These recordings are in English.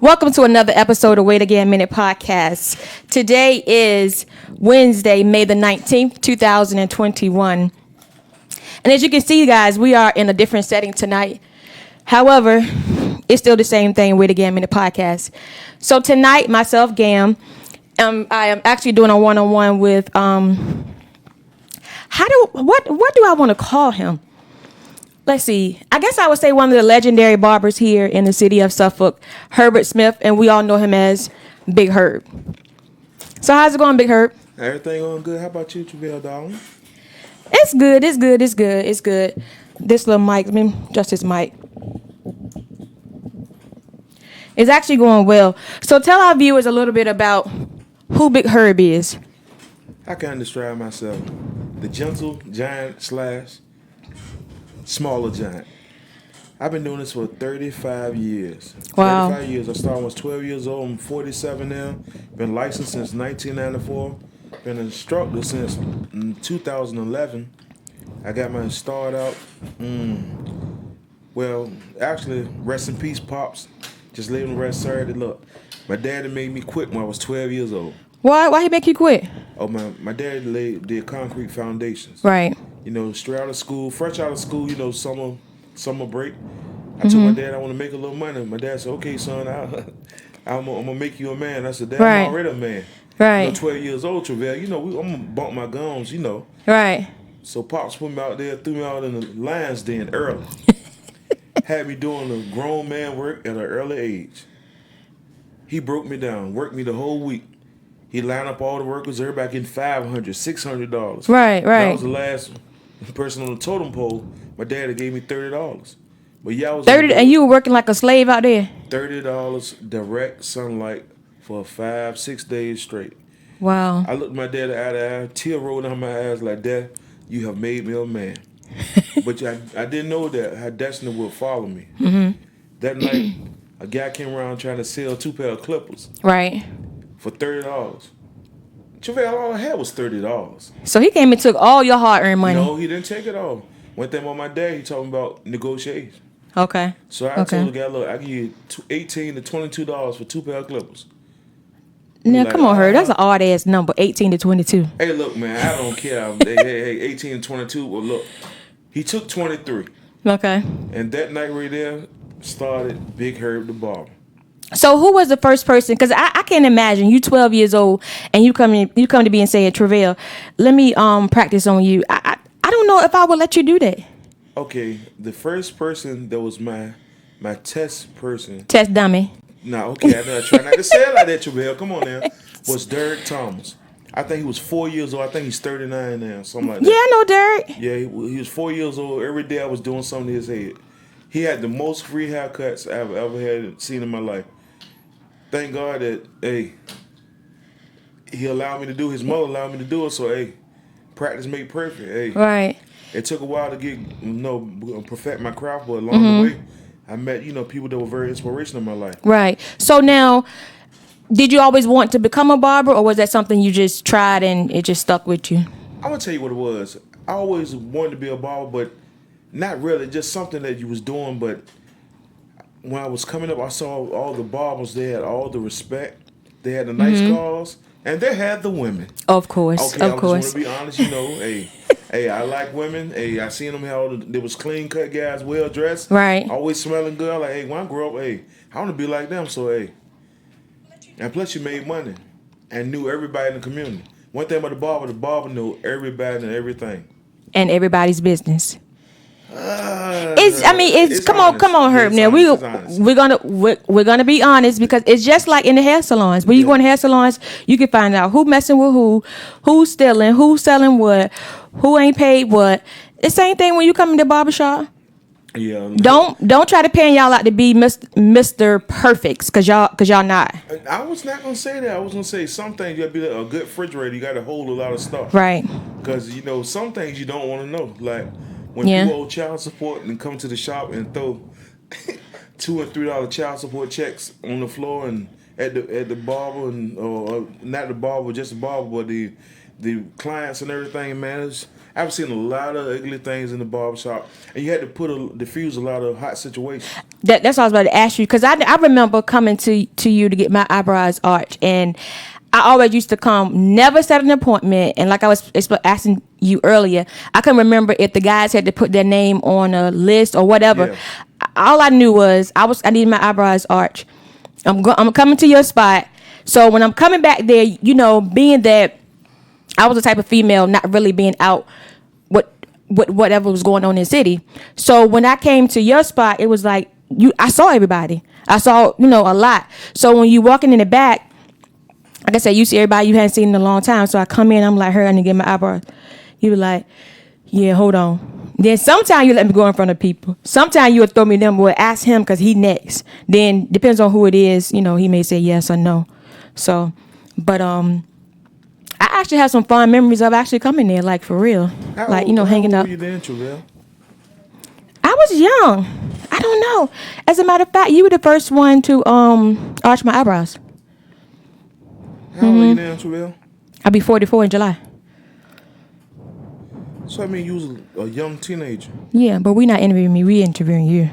Welcome to another episode of Wait Again Minute Podcast. Today is Wednesday, May the 19th, 2021. And as you can see, guys, we are in a different setting tonight. However, it's still the same thing, Wait Again Minute Podcast. So tonight, myself, Gam, I am actually doing a one-on-one with, what do I want to call him? Let's see. I guess I would say one of the legendary barbers here in the city of Suffolk, Herbert Smith, and we all know him as Big Herb. So how's it going, Big Herb? Everything going good. How about you, Javale, darling? It's good. It's good. This little mic, let me adjust this mic. It's actually going well. So tell our viewers a little bit about who Big Herb is. How can I describe myself? The gentle giant slash smaller giant. I've been doing this for 35 years. Wow. 35 years. I started when I was 12 years old. I'm 47 now. Been licensed since 1994. Been an instructor since 2011. I got my start out. Well, actually, rest in peace, Pops. Just leaving the rest Saturday. Look, my daddy made me quit when I was 12 years old. Why he make you quit? Oh, my daddy did concrete foundations. Right. You know, straight out of school, fresh out of school, you know, summer break. I told my dad I want to make a little money. My dad said, okay, son, I'm going to make you a man. I said, Dad, Right. I'm already a man. Right. You know, 12 years old, Travail. You know, I'm going to bump my gums, you know. Right. So Pops put me out there, threw me out in the lion's den early. Had me doing the grown man work at an early age. He broke me down, worked me the whole week. He lined up all the workers, everybody getting $500, $600. Right. And I was the last person on the totem pole. My daddy gave me $30. But yeah, I was 30, and you were working like a slave out there? $30 direct sunlight for 5-6 days straight. Wow. I looked my daddy eye to eye, tear rolled down my eyes like, Dad, you have made me a man. But I didn't know that her destiny would follow me. That night, a guy came around trying to sell 2 pair of clippers. Right. For $30. Javale, all I had was $30. So he came and took all your hard-earned money. No, he didn't take it all. One thing about my dad, he told me about negotiation. Okay. So I told the guy, look, I give you $18 to $22 for 2 pair of clippers. Now, Like, come on, Herb. That's an odd-ass number, 18 to 22. Hey, look, man, I don't care. Hey, 18 to 22. Well, look, he took 23. Okay. And that night right there started Big Herb the barber. So who was the first person? Because I can't imagine you 12 years old and you come to me and say, Travail, let me practice on you. I don't know if I would let you do that. Okay, the first person that was my test person. Test dummy. No, okay, I try not to say it like that, Travail. Come on now. Was Derek Thomas. I think he was 4 years old. I think he's 39 now, something like that. Yeah, I know Derek. Yeah, he was 4 years old. Every day I was doing something to his head. He had the most free haircuts I've ever seen in my life. Thank God that, hey, he allowed me to do, his mother allowed me to do it, so, hey, practice make perfect, hey. Right. It took a while to get, perfect my craft, but along the way, I met, people that were very inspirational in my life. Right. So now, did you always want to become a barber, or was that something you just tried and it just stuck with you? I'm going to tell you what it was. I always wanted to be a barber, but not really, just something that you was doing, but when I was coming up, I saw all the barbers. They had all the respect. They had the nice cars, and they had the women. Of course, okay, of course. I just want to be honest. Hey, I like women. Hey, I seen them how there was clean cut guys, well dressed, right? Always smelling good. Like, hey, when I grow up, hey, I want to be like them. So, hey, and plus you made money and knew everybody in the community. One thing about the barber knew everybody and everything, and everybody's business. It's come on, Herb. Now we're gonna be honest, because it's just like in the hair salons. When you go in hair salons, you can find out who messing with who's stealing, who's selling what, who ain't paid what. The same thing when you come in the barbershop. Yeah. Don't try to pan y'all out to be Mr. Perfects, cause y'all not. I was not gonna say that. I was gonna say some things you gotta be like a good refrigerator. You gotta hold a lot of stuff. Right. Because some things you don't want to know, like. When people owe child support and come to the shop and throw $2 and $3 child support checks on the floor and at the barber or not the barber, just the barber, but the the clients and everything, man. I've seen a lot of ugly things in the barbershop, and you had to diffuse a lot of hot situations. That's what I was about to ask you, because I remember coming to you to get my eyebrows arched, and I always used to come, never set an appointment, and like I was asking you earlier, I couldn't remember if the guys had to put their name on a list or whatever. Yeah. All I knew was I needed my eyebrows arched. I'm coming to your spot, so when I'm coming back there, being that I was the type of female not really being out with whatever was going on in the city. So when I came to your spot, it was like I saw everybody. I saw, a lot. So when you walking in the back, like I said, you see everybody you hadn't seen in a long time. So I come in, I'm like, I need to get my eyebrows. You were like, yeah, hold on. Then sometimes you let me go in front of people. Sometimes you would throw me them, or ask him because he next. Then depends on who it is, he may say yes or no. So, but I actually have some fond memories of actually coming there, like for real, hanging How out. old were you then, Travell? I was young. I don't know. As a matter of fact, you were the first one to arch my eyebrows. How old are you now, Travell? I'll be 44 in July. So I mean, you was a young teenager. Yeah, but we're not interviewing me. We're interviewing you.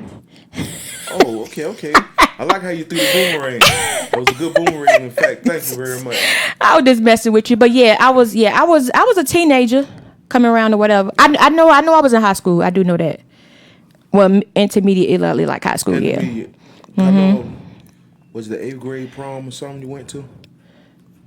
Oh, okay. I like how you threw the boomerang. That was a good boomerang. In fact, thank you very much. I was just messing with you, but I was a teenager coming around or whatever. I know I was in high school. I do know that. Well, intermediate, like high school, yeah. I know. Was it the 8th grade prom or something you went to?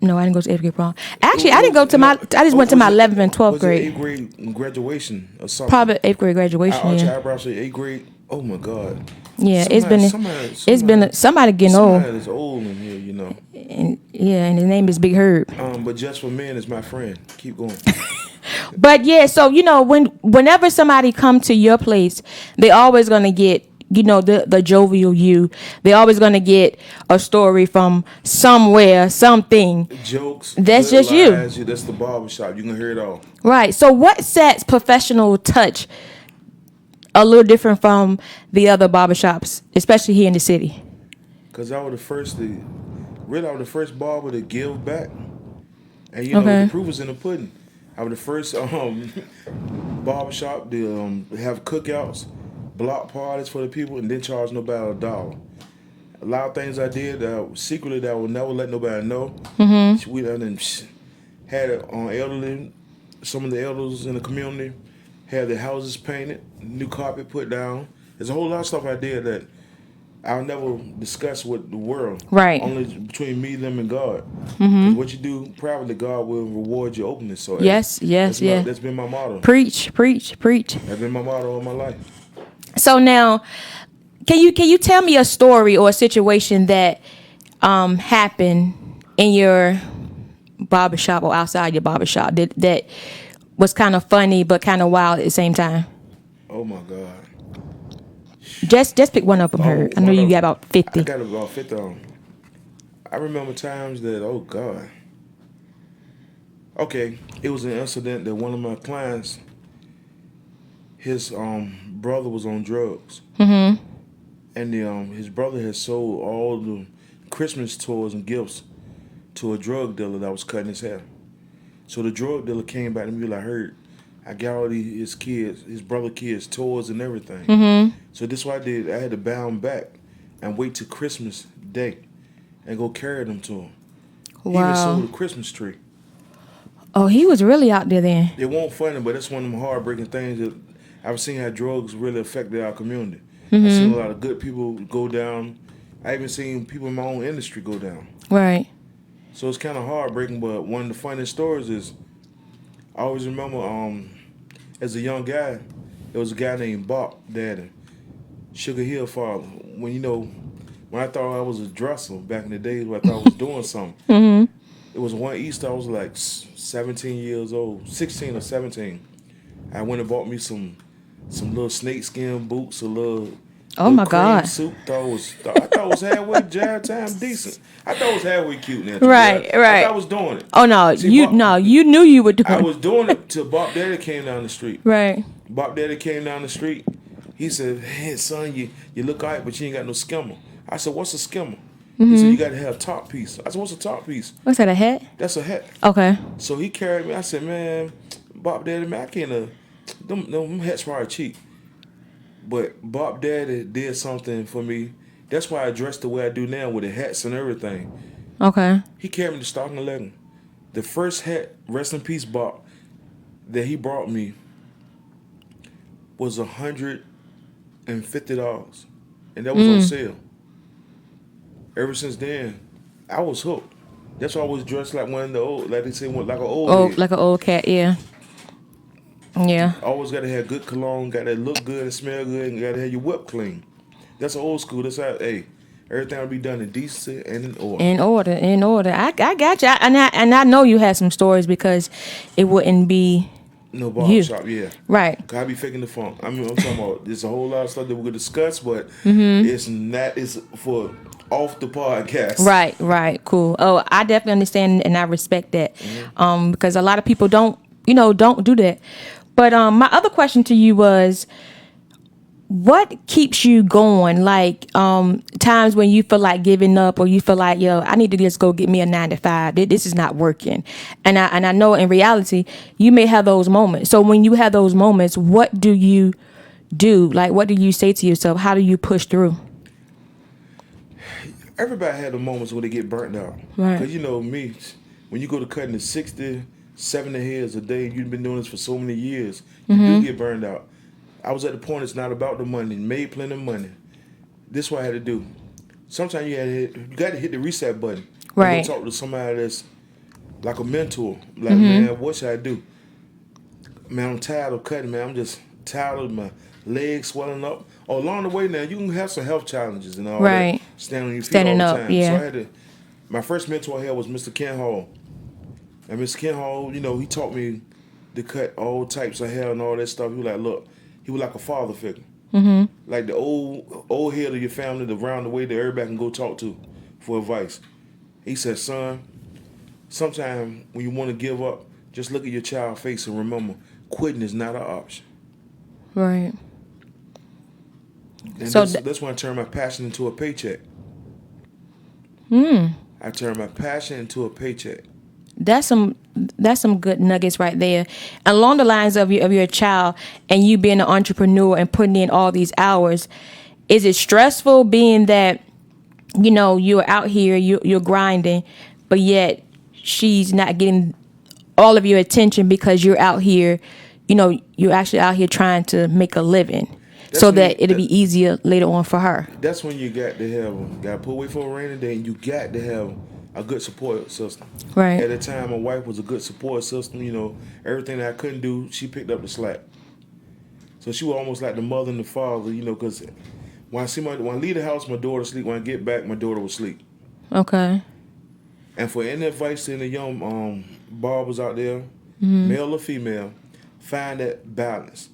No, I didn't go to 8th grade prom. Actually, I didn't go to I just went to my 11th and 12th grade. Was it 8th grade graduation or something? Probably 8th grade graduation. I arched your eyebrows for 8th grade. Oh my God. Yeah, somebody getting Somebody old. is old in here, And his name is Big Herb. But Just for Men is my friend. Keep going. But yeah, so whenever somebody come to your place, they always gonna get the jovial you. They always gonna get a story from somewhere, something. Jokes. That's just lies, you. That's the barbershop. You can hear it all. Right. So what sets Professional Touch a little different from the other barbershops, especially here in the city? Because I was the first barber to give back. And the proof is in the pudding. I was the first barbershop to have cookouts, block parties for the people, and didn't charge nobody $1. A lot of things I did secretly that I would never let nobody know. We done had it on elderly. Some of the elders in the community had their houses painted, new carpet put down. There's a whole lot of stuff I did that I'll never discuss with the world. Right. Only between me, them, and God. What you do privately, God will reward your openness. So yes. That's been my motto. Preach. That's been my motto all my life. So now, can you tell me a story or a situation that happened in your barbershop or outside your barbershop that was kind of funny but kind of wild at the same time? Oh my God. Just pick one up from her. I know you got about 50. I got about 50 on. I remember times that, oh God. Okay, it was an incident that one of my clients, his brother was on drugs. And his brother had sold all the Christmas toys and gifts to a drug dealer that was cutting his hair. So the drug dealer came back to me, like, heard, I got all his kids, his brother kids, toys and everything. So this is what I did. I had to bound back and wait till Christmas Day and go carry them to him. Wow. He even sold a Christmas tree. Oh, he was really out there then. It won't funny, but that's one of them heartbreaking things that I've seen how drugs really affected our community. I've seen a lot of good people go down. I even seen people in my own industry go down. Right. So it's kind of heartbreaking, but one of the funniest stories is I always remember as a young guy, there was a guy named Bob Daddy, Sugar Hill father. When I thought I was a dresser back in the days when I thought I was doing something, it was one Easter, I was like 17 years old, 16 or 17. I went and bought me some little snakeskin boots, a little my cream God. suit. I thought it was halfway jab time decent. I thought it was halfway cute now. Right. I thought I was doing it. Oh no, you knew you were doing I it. was doing it till Bob Daddy came down the street. Right. Bob Daddy came down the street. He said, "Hey son, you look all right, but you ain't got no skimmer." I said, "What's a skimmer?" He said, you got to have a top piece. I said, what's a top piece? What's that, a hat? That's a hat. Okay. So he carried me. I said, man, Bob Daddy, man, I can't, them hats probably cheap. But Bob Daddy did something for me. That's why I dress the way I do now with the hats and everything. Okay. He carried me to Stockton 11. The first hat, rest in peace, Bob, that he brought me was $150. And that was on sale. Ever since then, I was hooked. That's why I was dressed like one of the old, like they say, like an old head. Like an old cat, yeah. Yeah. Always got to have good cologne, got to look good and smell good, and got to have your whip clean. That's old school. That's how, hey, everything will be done in decency and in order. In order. I got you. And I know you had some stories because it wouldn't be no barber shop, yeah. Right. I be faking the funk. I mean, I'm talking about, there's a whole lot of stuff that we're going to discuss, but it's for off the podcast. Right. Cool. Oh, I definitely understand and I respect that. Because a lot of people don't do that. But my other question to you was, what keeps you going? Like times when you feel like giving up, or you feel like, yo, I need to just go get me a 9 to 5. This is not working. And I know in reality you may have those moments. So when you have those moments, what do you do? Like, what do you say to yourself? How do you push through? Everybody had the moments where they get burnt out. Right. Because me, when you go to cutting the 60, 70 hairs a day, you've been doing this for so many years, you do get burned out. I was at the point, it's not about the money. Made plenty of money. This is what I had to do. Sometimes you got to hit the reset button. Right. Talk to somebody that's like a mentor. Like, man, what should I do? Man, I'm tired of cutting, man. I'm just tired of my legs swelling up. Oh, along the way now, you can have some health challenges and all that. Standing on your feet all the time. Yeah. So I had to, my first mentor I had was Mr. Ken Hall. And Mr. Ken Hall, he taught me to cut all types of hair and all that stuff. He was like, look, he was like a father figure. Like the old head of your family, around the way that everybody can go talk to for advice. He said, son, sometimes when you want to give up, just look at your child's face and remember, quitting is not an option. Right. And so that's when I turned my passion into a paycheck. I turned my passion into a paycheck. That's some good nuggets right there. Along the lines of your child and you being an entrepreneur and putting in all these hours, is it stressful being that you're out here, you're grinding, but yet she's not getting all of your attention because you're out here, you're actually out here trying to make a living, so that it'll be easier later on for her. That's when you got to put away for a rainy day, and you got to have a good support system. Right. At the time, my wife was a good support system. Everything that I couldn't do, she picked up the slack. So she was almost like the mother and the father, because when I leave the house, my daughter sleep. When I get back, my daughter would sleep. Okay. And for any advice to any young barbers out there, male or female, find that balance.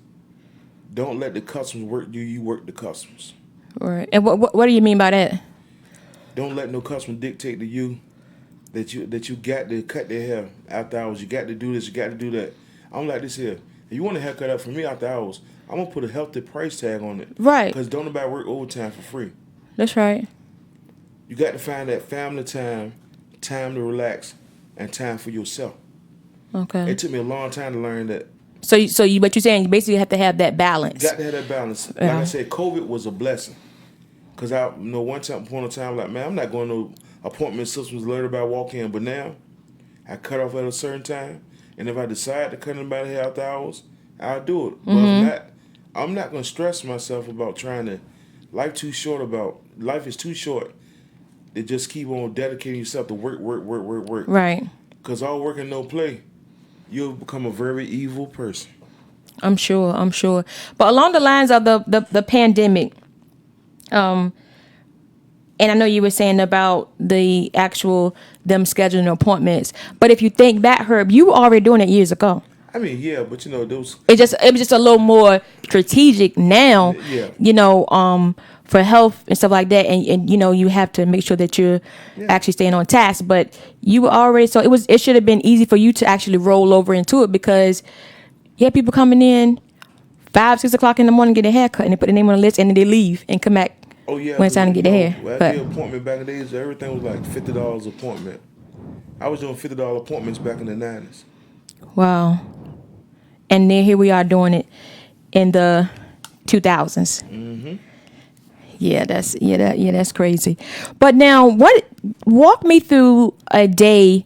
Don't let the customers work you. You work the customers. Right. And what do you mean by that? Don't let no customer dictate to you that you got to cut their hair after hours. You got to do this. You got to do that. I'm like this here. If you want a haircut up for me after hours, I'm gonna put a healthy price tag on it. Right. Because don't nobody work overtime for free. That's right. You got to find that family time to relax, and time for yourself. Okay. It took me a long time to learn that. So what you're saying, you basically have to have that balance. You got to have that balance. Like I said, COVID was a blessing. Because I one point in time, like, man, I'm not going to appointment systems learn about walk in. But now, I cut off at a certain time. And if I decide to cut anybody hair after hours, I'll do it. But if not, I'm not going to stress myself about trying to. Life is too short to just keep on dedicating yourself to work. Right. Because all work and no play, you'll become a very evil person. I'm sure. But along the lines of the pandemic, and I know you were saying about the actual them scheduling appointments, but if you think back, Herb, you were already doing it years ago. I mean, yeah, but those. It was just a little more strategic now. Yeah. For health and stuff like that, and you have to make sure that you're actually staying on task. But you were already, so it should have been easy for you to actually roll over into it, because you had people coming in 5-6 o'clock in the morning, get a haircut, and they put their name on the list, and then they leave and come back Oh yeah, when it's time to get the hair. at But the appointment back in the days, everything was like $50 appointment. I was doing $50 appointments back in the 90s. wow. And then here we are doing it in the 2000s. That's crazy. But now, walk me through a day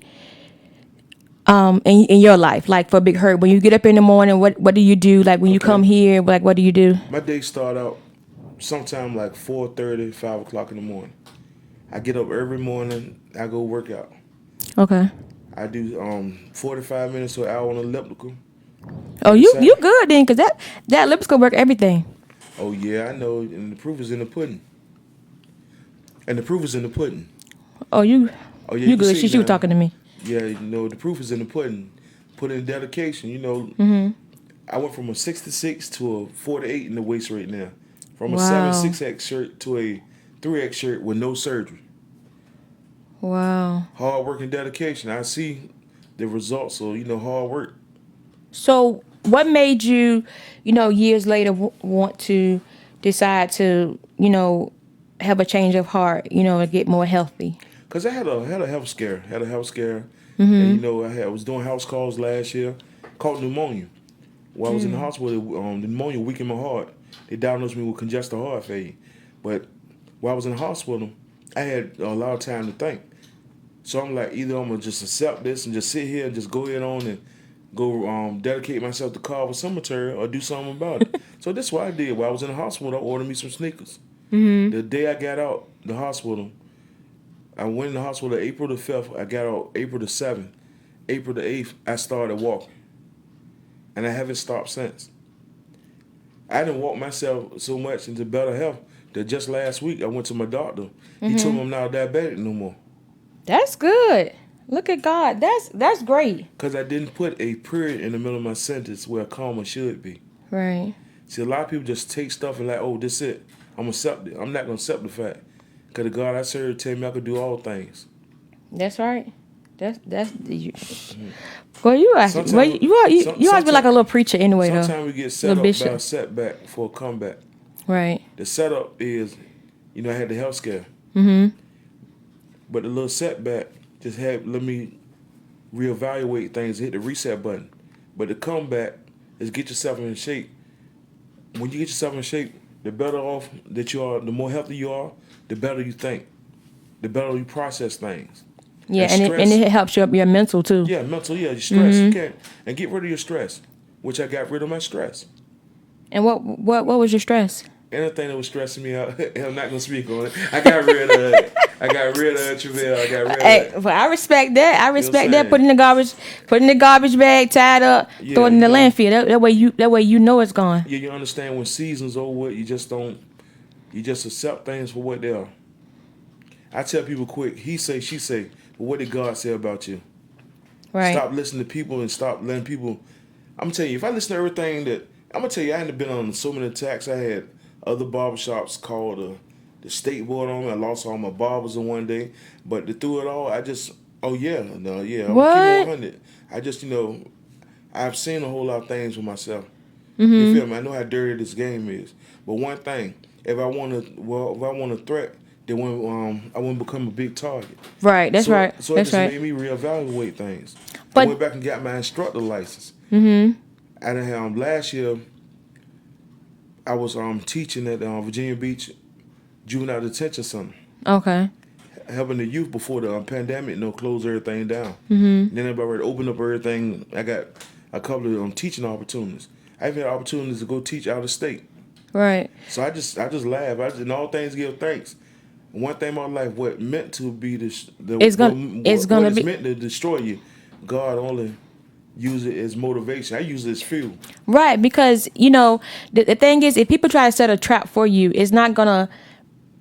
in your life, like for Big Herb. When you get up in the morning, what do you do? Like when you come here, like what do you do? My day start out sometime like 4:30, 5 o'clock in the morning. I get up every morning. I go work out. Okay. I do 45 minutes to an hour on elliptical. Oh, you good then, cause that lips could work everything. Oh yeah, I know, and the proof is in the pudding. And the proof is in the pudding. Oh, you Oh yeah, you you can good? see She was now. talking to me. Yeah, the proof is in the pudding. Put in dedication. I went from a 66 to a 48 in the waist right now. From a Wow. 7-6X shirt to a 3X shirt with no surgery. Wow. Hard work and dedication. I see the results of, hard work. So, what made you, years later, want to decide to, have a change of heart, and get more healthy? Because I had a health scare. And, I was doing house calls last year. Caught pneumonia. While I was in the hospital, the pneumonia weakened my heart. They diagnosed me with congestive heart failure. But while I was in the hospital, I had a lot of time to think. So I'm like, either I'm going to just accept this and just sit here and just go ahead on and go dedicate myself to carve some material or do something about it. So that's what I did. While I was in the hospital, I ordered me some sneakers. The day I got out the hospital, I went in the hospital April the 5th. I got out April the 7th. April the 8th, I started walking. And I haven't stopped since. I didn't walk myself so much into better health that just last week I went to my doctor. He told me I'm not diabetic no more. That's good. Look at God. That's great. Because I didn't put a period in the middle of my sentence where a comma should be. Right. See, a lot of people just take stuff and like, oh, this it. I'm going to accept it. I'm not going to accept the fact. Because the God I serve tell me I could do all things. That's right. That's you. Well, you always be like a little preacher anyway, though. Sometimes we get set up by a setback for a comeback. Right. The setup is, I had the health scare. But the little setback just let me reevaluate things, hit the reset button. But the comeback is get yourself in shape. When you get yourself in shape, the better off that you are, the more healthy you are, the better you think, the better you process things. Yeah, and it helps your mental too. Yeah, mental. Yeah, your stress. You can't and get rid of your stress, which I got rid of my stress. And what was your stress? Anything that was stressing me out, I'm not gonna speak on it. I got rid of it. I got rid of Travail. I got rid of it. Well, I respect that. I respect that. Put in the garbage bag, tied up, throw it in the landfill. That way you know it's gone. Yeah, you understand when seasons over, you just accept things for what they are. I tell people quick, he say, she say, but what did God say about you? Right. Stop listening to people and stop letting people. I'm gonna tell you, if I listen to everything I'm gonna tell you, I hadn't been on so many attacks. I had other barbershops called the state board on me. I lost all my barbers in one day. But through it all, I just, I'm keeping 100. I just, I've seen a whole lot of things for myself. You feel me? I know how dirty this game is. But one thing, if I want a threat, then I wouldn't become a big target. Right, that's right. So it just made me reevaluate things. But I went back and got my instructor license. I done had last year. I was teaching at Virginia Beach Juvenile Detention Center. Okay. Helping the youth before the pandemic, close everything down. Then everybody opened up everything. I got a couple of teaching opportunities. I've had opportunities to go teach out of state. Right. So I just laugh. In all things give thanks. One thing in my life, what meant to be it's meant to destroy you, God only use it as motivation. I use it as fuel. Right, because the thing is, if people try to set a trap for you, it's not gonna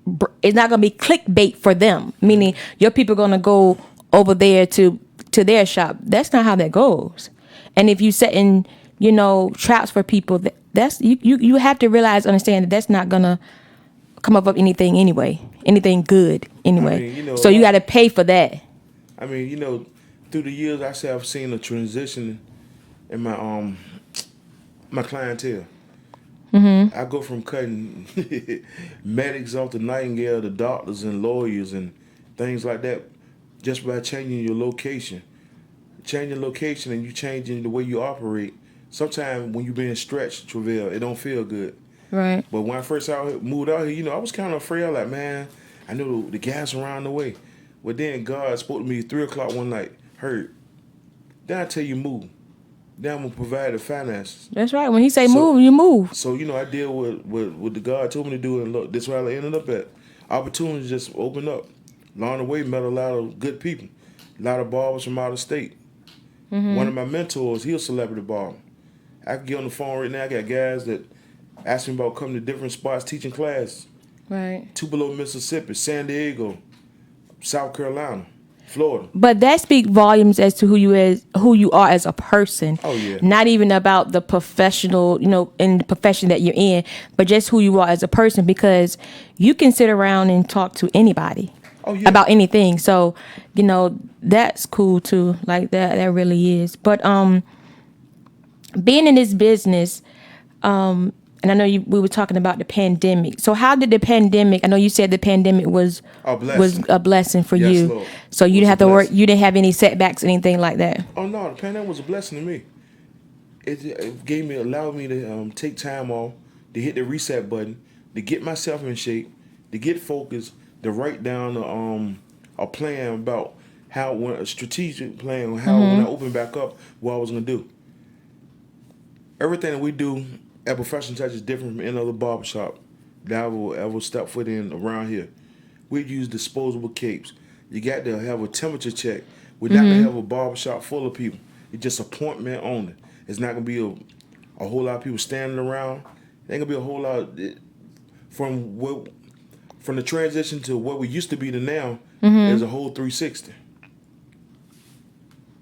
be clickbait for them. Meaning your people gonna go over there to their shop. That's not how that goes. And if you setting traps for people, that's you have to understand that's not gonna come up with anything anyway, anything good anyway. So you got to pay for that. I mean, through the years, I've seen a transition in my my clientele. I go from cutting medics off the Nightingale to doctors and lawyers and things like that just by changing your location. Changing location and you changing the way you operate. Sometimes when you're being stretched, Travail, it don't feel good. Right. But when I first moved out here, I was kind of afraid. Like, man, I know the gas around the way. But then God spoke to me at 3 o'clock one night. Heard, then I tell you move. Then I'm going to provide the finances. That's right. When he say move, you move. So, I deal with what the God told me to do. And look, this is where I ended up at. Opportunities just opened up. Along the way, met a lot of good people. A lot of barbers from out of state. One of my mentors, he was a celebrity barber. I can get on the phone right now. I got guys that ask me about coming to different spots, teaching class. Right. Tupelo, Mississippi, San Diego, South Carolina, Florida. But that speaks volumes as to who you are as a person. Oh, yeah. Not even about the professional, in the profession that you're in, but just who you are as a person, because you can sit around and talk to anybody. Oh, yeah. About anything. So, that's cool too. Like that really is. But being in this business, and I know we were talking about the pandemic. So how did the pandemic, I know you said the pandemic was a blessing for Yes, you. Lord. So you didn't have to work, you didn't have any setbacks, anything like that. Oh no, the pandemic was a blessing to me. It allowed me to take time off, to hit the reset button, to get myself in shape, to get focused, to write down a plan about a strategic plan on how when I open back up, what I was gonna do. Everything that we do at Professional Touch is different from any other barbershop that I will ever step foot in around here. We use disposable capes. You got to have a temperature check. We're not gonna have a barbershop full of people. It's just appointment only. It's not gonna be a whole lot of people standing around. There ain't gonna be a whole lot from the transition to what we used to be to now. There's a whole 360.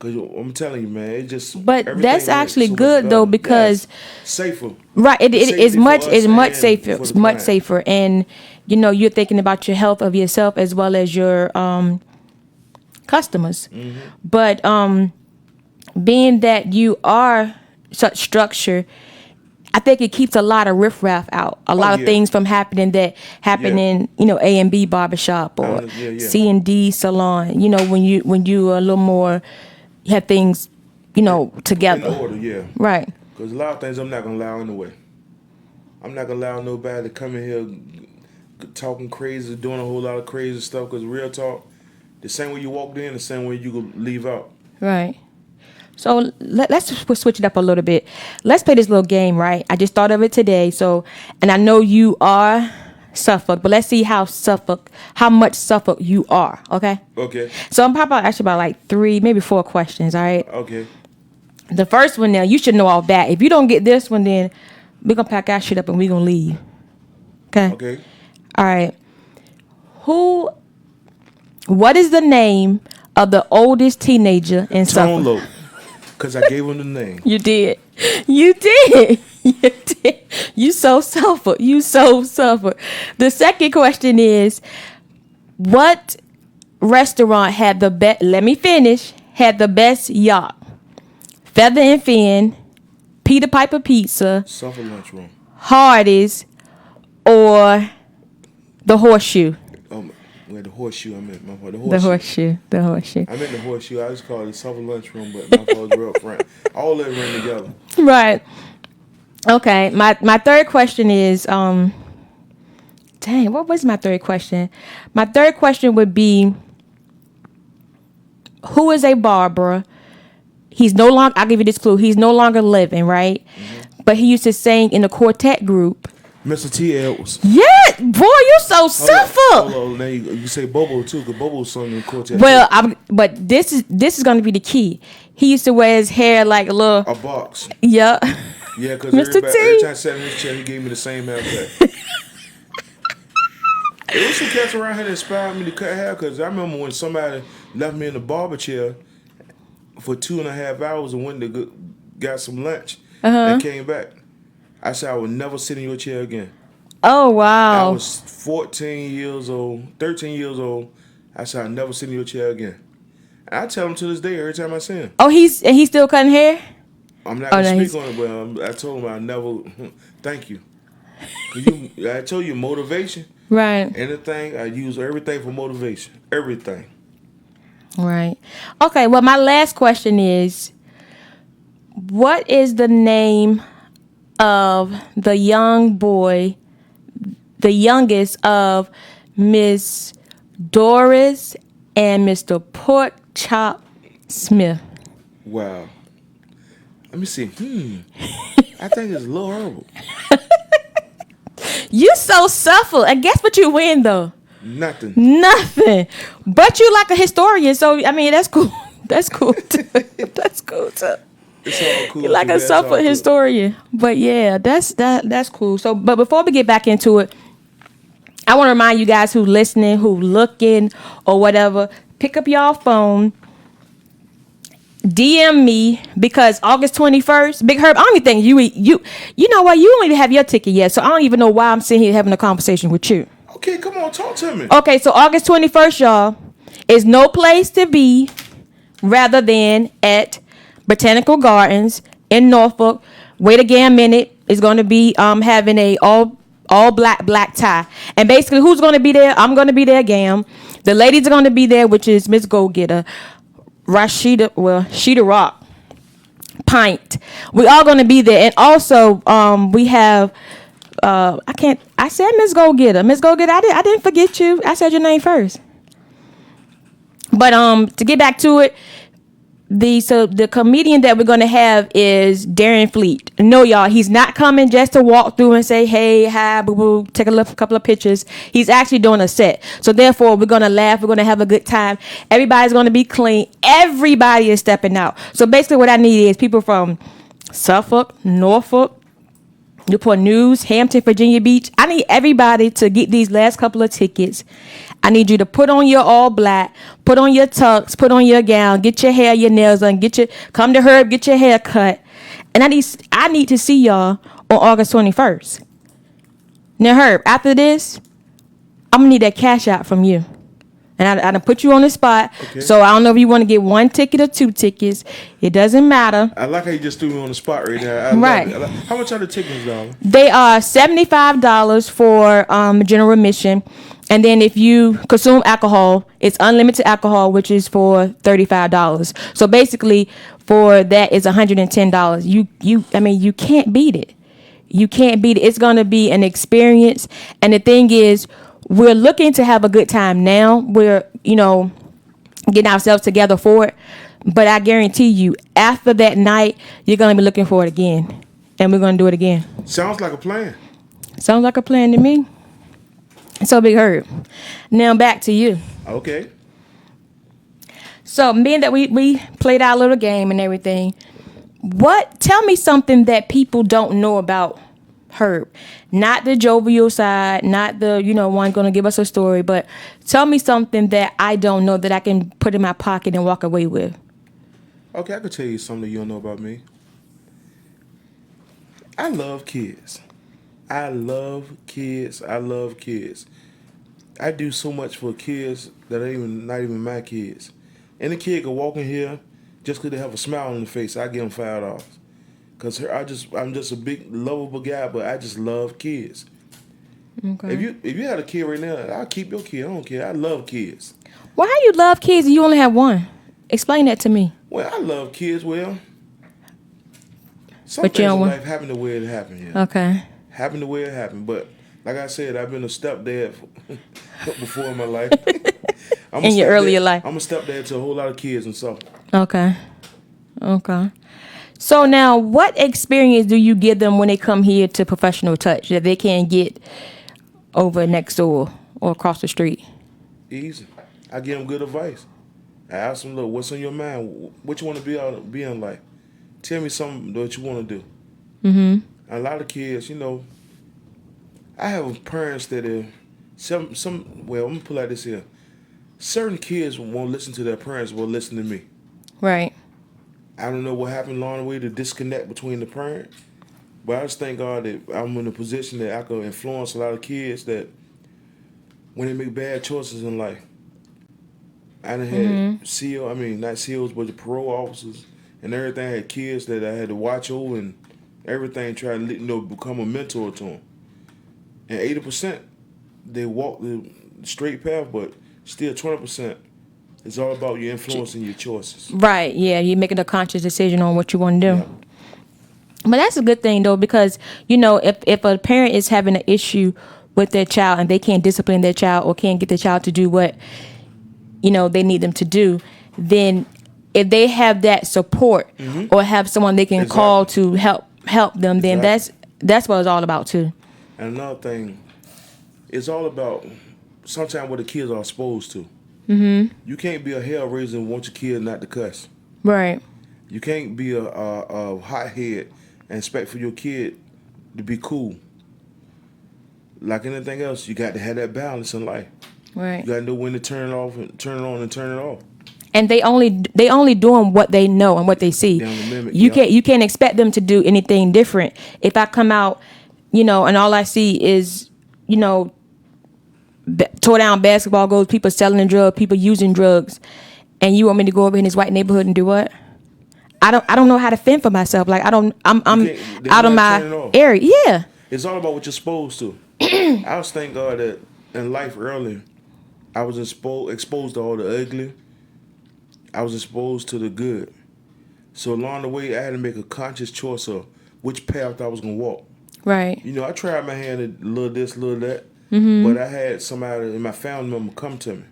Cause I'm telling you, man, it just. But that's actually good though, because safer. Right, it is much safer. It's much safer, and you're thinking about your health of yourself as well as your customers. But being that you are such structure, I think it keeps a lot of riffraff out. A lot of things from happening that happen in A and B barbershop or C and D salon. When you are a little more. Have things, together. In order, yeah. Right. Because a lot of things I'm not going to allow anyway. I'm not going to allow nobody to come in here talking crazy, doing a whole lot of crazy stuff. Because real talk, the same way you walked in, the same way you could leave out. Right. So let's switch it up a little bit. Let's play this little game, right? I just thought of it today. So, and I know you are Suffolk, but let's see how much Suffolk you are, okay? Okay. So I'm probably actually about like 3, maybe 4 questions, all right? Okay. The first one now, you should know all that. If you don't get this one, then we're going to pack our shit up and we're going to leave. Okay? Okay. All right. What is the name of the oldest teenager in Suffolk? Tone because I gave him the name. You did. You did. You did. You so Suffolk. You so Suffolk. The second question is, what restaurant had the best, let me finish, had the best yacht? Feather and Fin, Peter Piper Pizza, Suffolk Lunchroom, Hardee's, or the Horseshoe? The Horseshoe, I meant. The Horseshoe. The Horseshoe. I meant the Horseshoe. I just called it the Suffolk Lunchroom, but my fault was real front. All of them ran together. Right. Okay. My third question is, dang, what was my third question? My third question would be, who is a barber? He's no longer, I'll give you this clue, he's no longer living, right? But he used to sing in a quartet group. Mr. T. Edwards. Yeah, boy, you so Suffolk. Hold on, now you say Bobo too, because Bobo sung in quartet. Well, but this is going to be the key. He used to wear his hair like a box. Yeah. Yeah, because Mr. every time I sat in his chair, he gave me the same haircut. There was some cats around here that inspired me to cut hair, because I remember when somebody left me in the barber chair for 2.5 hours and went to got some lunch and came back. I said I would never sit in your chair again. Oh, wow. I was 13 years old. I said I'd never sit in your chair again. And I tell him to this day every time I see him. Oh, he's still cutting hair? I'm not going to speak on it, but I told him I never, thank you. Cause I told you motivation. Right. Anything, I use everything for motivation. Everything. Right. Okay, well, my last question is, what is the name of the young boy, the youngest of Miss Doris and Mr. Pork Chop Smith? Wow. Let me see. I think it's Lil Herbert. You so Suffolk. And guess what you win, though? Nothing. Nothing. But you like a historian, so, I mean, that's cool. That's cool, too. That's cool, too. It's all cool. You like a Suffolk historian. But, yeah, that's cool. So, but before we get back into it, I want to remind you guys who listening, who looking, or whatever, pick up y'all phone, DM me, because August 21st, Big Herb, I don't even think you know what, you don't even have your ticket yet, so I don't even know why I'm sitting here having a conversation with you. Okay, come on, talk to me. Okay, so August 21st, y'all, is no place to be rather than at Botanical Gardens in Norfolk. Wait again a minute. Is going to be having a all black tie. And basically, who's going to be there? I'm going to be there, Gam. The ladies are going to be there, which is Miss Go Getter, Sheeta Rock, Pint. We all going to be there. And also, we have, I said Miss Go Getter. Miss Go Getter, I didn't forget you. I said your name first. But to get back to it, the comedian that we're gonna have is Darren Fleet. No, y'all, he's not coming just to walk through and say hey, hi, boo boo, take a couple of pictures. He's actually doing a set. So therefore, we're gonna laugh. We're gonna have a good time. Everybody's gonna be clean. Everybody is stepping out. So basically, what I need is people from Suffolk, Norfolk, Newport News, Hampton, Virginia Beach. I need everybody to get these last couple of tickets. I need you to put on your all black, put on your tux, put on your gown, get your hair, your nails done, come to Herb, get your hair cut. And I need to see y'all on August 21st. Now, Herb, after this, I'm gonna need that cash out from you. And I done put you on the spot. Okay. So I don't know if you want to get 1 ticket or 2 tickets. It doesn't matter. I like how you just threw me on the spot right now. Right. How much are the tickets, darling? They are $75 for general admission. And then if you consume alcohol, it's unlimited alcohol, which is for $35. So basically, for that is $110. You can't beat it. You can't beat it. It's gonna be an experience. And the thing is, we're looking to have a good time now. We're, getting ourselves together for it. But I guarantee you, after that night, you're gonna be looking for it again, and we're gonna do it again. Sounds like a plan. Sounds like a plan to me. So, Big Herb, now back to you. Okay. So, being that we played our little game and everything, tell me something that people don't know about Herb. Not the jovial side, not the, one going to give us a story, but tell me something that I don't know that I can put in my pocket and walk away with. Okay, I could tell you something you don't know about me. I love kids. I love kids. I do so much for kids that are not even my kids. Any kid can walk in here just because they have a smile on their face. I give them $5. Because I'm just a big lovable guy, but I just love kids. Okay. If you had a kid right now, I'll keep your kid. I don't care. I love kids. Why do you love kids and you only have one? Explain that to me. Well, I love kids. Well, some things in life happen the way it happened. Yeah. Okay. Happen the way it happened. But like I said, I've been a stepdad before in my life. In your earlier life. I'm a stepdad to a whole lot of kids and stuff. Okay. So now, what experience do you give them when they come here to Professional Touch that they can't get over next door or across the street? Easy. I give them good advice. I ask them, look, what's on your mind? What you want to be in life? Tell me something that you want to do. Mm-hmm. A lot of kids, I have parents that are well, I'm going to put it like this here. Certain kids won't listen to their parents, will listen to me. Right. I don't know what happened along the way to disconnect between the parents, but I just thank God that I'm in a position that I can influence a lot of kids that when they make bad choices in life. I done had not CEOs, but the parole officers and everything. I had kids that I had to watch over and everything, try to become a mentor to them. And 80% they walk the straight path, but still 20%. It's all about your influence and your choices. Right, yeah, you're making a conscious decision on what you want to do. Yeah. But that's a good thing, though, because, if a parent is having an issue with their child and they can't discipline their child or can't get their child to do what, they need them to do, then if they have that support or have someone they can call to help them, then that's what it's all about, too. And another thing, it's all about sometimes what the kids are exposed to. You can't be a hell raiser and want your kid not to cuss. Right. You can't be a hothead and expect for your kid to be cool. Like anything else, you got to have that balance in life. Right. You got to know when to turn it off and turn it on and turn it off. And they only doing what they know and what they see. You can't expect them to do anything different. If I come out, and all I see is, tore down basketball goals, people selling drugs, people using drugs, and you want me to go over in this white neighborhood and do what? I don't know how to fend for myself. Like I'm out of my area. Yeah. It's all about what you're exposed to. I was thank God that in life earlier, I was exposed to all the ugly. I was exposed to the good. So along the way, I had to make a conscious choice of which path I was gonna walk. Right. I tried my hand at a little this, a little that, but I had somebody in my family member come to me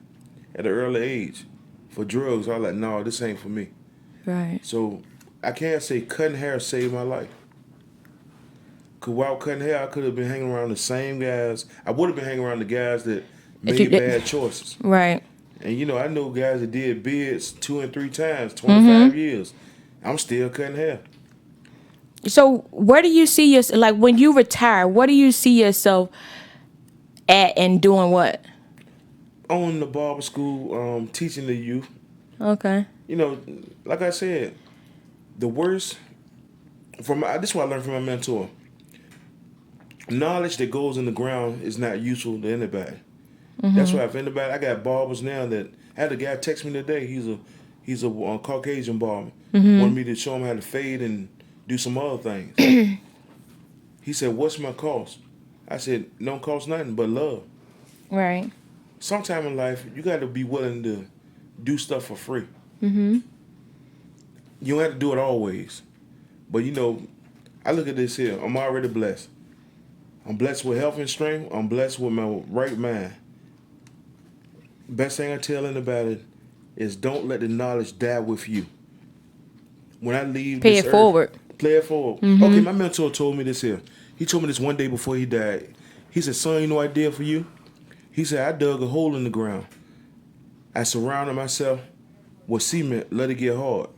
at an early age for drugs. I was like, no, this ain't for me. Right. So I can't say cutting hair saved my life. Because while cutting hair, I could have been hanging around the same guys. I would have been hanging around the guys that made bad choices. Right. And I know guys that did bids 2 and 3 times, 25 years. I'm still cutting hair. So where do you see yourself, like when you retire, what do you see yourself at and doing what? On the barber school, teaching the youth. Okay. Like I said, the worst, this is what I learned from my mentor. Knowledge that goes in the ground is not useful to anybody. That's why if anybody, I got barbers now that, I had a guy text me today, he's a Caucasian barber, wanted me to show him how to fade and do some other things. He said, what's my cost? I said, don't cost nothing but love. Right. Sometime in life, you got to be willing to do stuff for free. You don't have to do it always. But I look at this here. I'm already blessed. I'm blessed with health and strength. I'm blessed with my right mind. Best thing I tell anybody is don't let the knowledge die with you. When I leave Pay this it earth, forward. Play it forward. Okay, my mentor told me this here. He told me this one day before he died. He said, son, you know what I did for you? He said, I dug a hole in the ground. I surrounded myself with cement, let it get hard.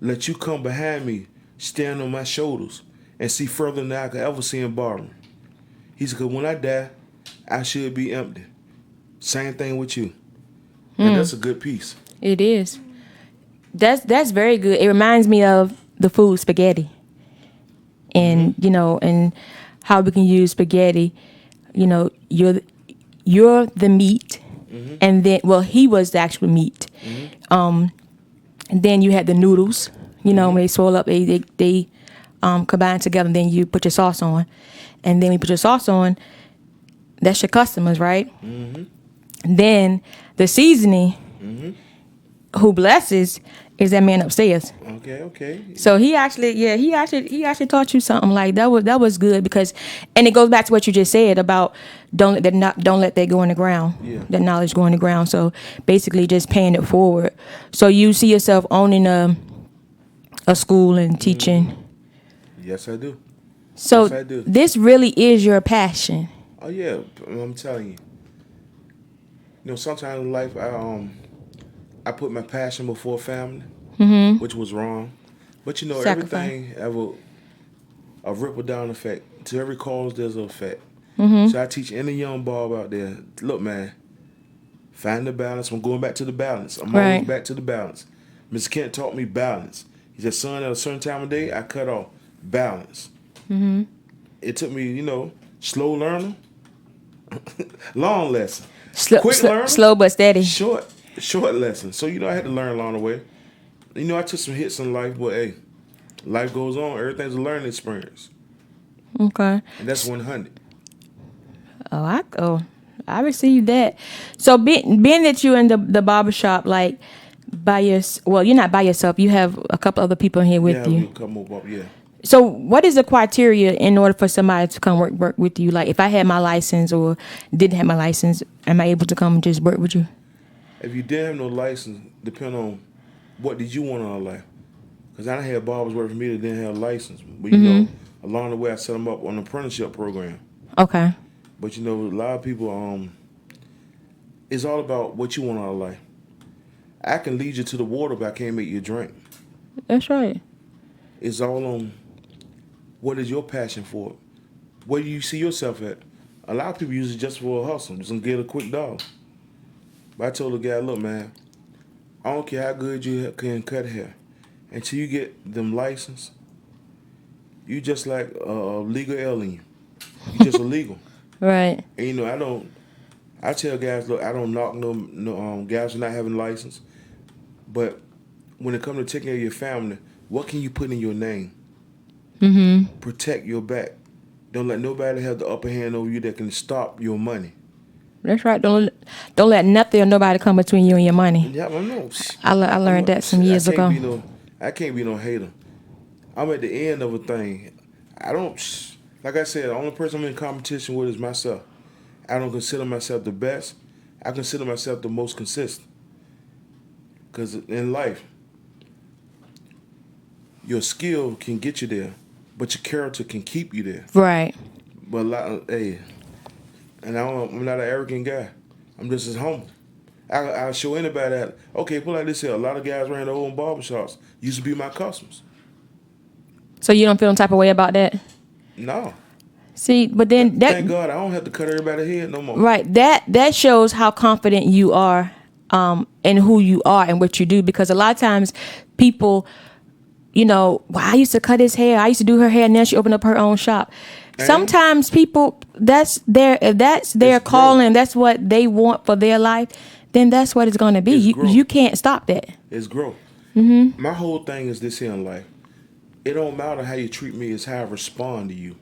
Let you come behind me, stand on my shoulders, and see further than I could ever see in barbering. He said, because when I die, I should be empty. Same thing with you. And that's a good piece. It is. That's very good. It reminds me of the food spaghetti. And, and how we can use spaghetti. You're the meat. And then, he was the actual meat. And then you had the noodles, when they swirl up, they combine together, and then you put your sauce on. And then when you put your sauce on, that's your customers, right? And then the seasoning, who blesses, is that man upstairs. Okay. So he actually taught you something like that. Was good because, and it goes back to what you just said about don't let that go in the ground. Yeah. That knowledge go in the ground. So basically, just paying it forward. So you see yourself owning a school and teaching. Yes, I do. So yes, I do. This really is your passion. Oh yeah, I'm telling you. Sometimes in life I put my passion before family, which was wrong. But Sacrifice. Everything have a ripple down effect. To every cause, there's an effect. So I teach any young barber out there, look, man, find the balance. I'm going back to the balance. I'm always back to the balance. Mr. Kent taught me balance. He said, son, at a certain time of day, I cut off balance. It took me, slow learner, long lesson. Quick learner, slow but steady. Short lesson. So, I had to learn along the way. I took some hits in life, but hey, life goes on. Everything's a learning experience. Okay. And that's 100. I received that. So being that you're in the barbershop, like you're not by yourself. You have a couple other people in here with Yeah, you. we'll come up, yeah. So what is the criteria in order for somebody to come work with you? Like if I had my license or didn't have my license, am I able to come and just work with you? If you didn't have no license, depend on what did you want in our life. Because I done had barbers work for me that didn't have a license. But, along the way, I set them up on an apprenticeship program. Okay. But, a lot of people, it's all about what you want out of life. I can lead you to the water, but I can't make you drink. That's right. It's all on what is your passion for. Where do you see yourself at? A lot of people use it just for a hustle, just to get a quick dollar. But I told the guy, look, man, I don't care how good you can cut hair. Until you get them license, you just like a legal alien. You just illegal. Right. And I tell guys, look, I don't knock no guys for not having a license. But when it comes to taking care of your family, what can you put in your name? Mm-hmm. Protect your back. Don't let nobody have the upper hand over you that can stop your money. That's right. Don't let nothing or nobody come between you and your money. Yeah, I know. I learned that some years ago. I can't be no hater. I'm at the end of a thing. Like I said, the only person I'm in competition with is myself. I don't consider myself the best. I consider myself the most consistent. Because in life, your skill can get you there, but your character can keep you there. Right. But and I'm not an arrogant guy. I'm just as humble. I'll show anybody that. Okay, put like this here. A lot of guys ran their own barbershops. Used to be my customers. So you don't feel no type of way about that? No. See, but then thank God I don't have to cut everybody's head no more. Right. That shows how confident you are in who you are and what you do. Because a lot of times people, well, I used to cut his hair. I used to do her hair, and then she opened up her own shop. And sometimes people, that's their calling. That's what they want for their life. Then that's what it's going to be. You can't stop that. It's growth. Mm-hmm. My whole thing is this here in life. It don't matter how you treat me. It's how I respond to you.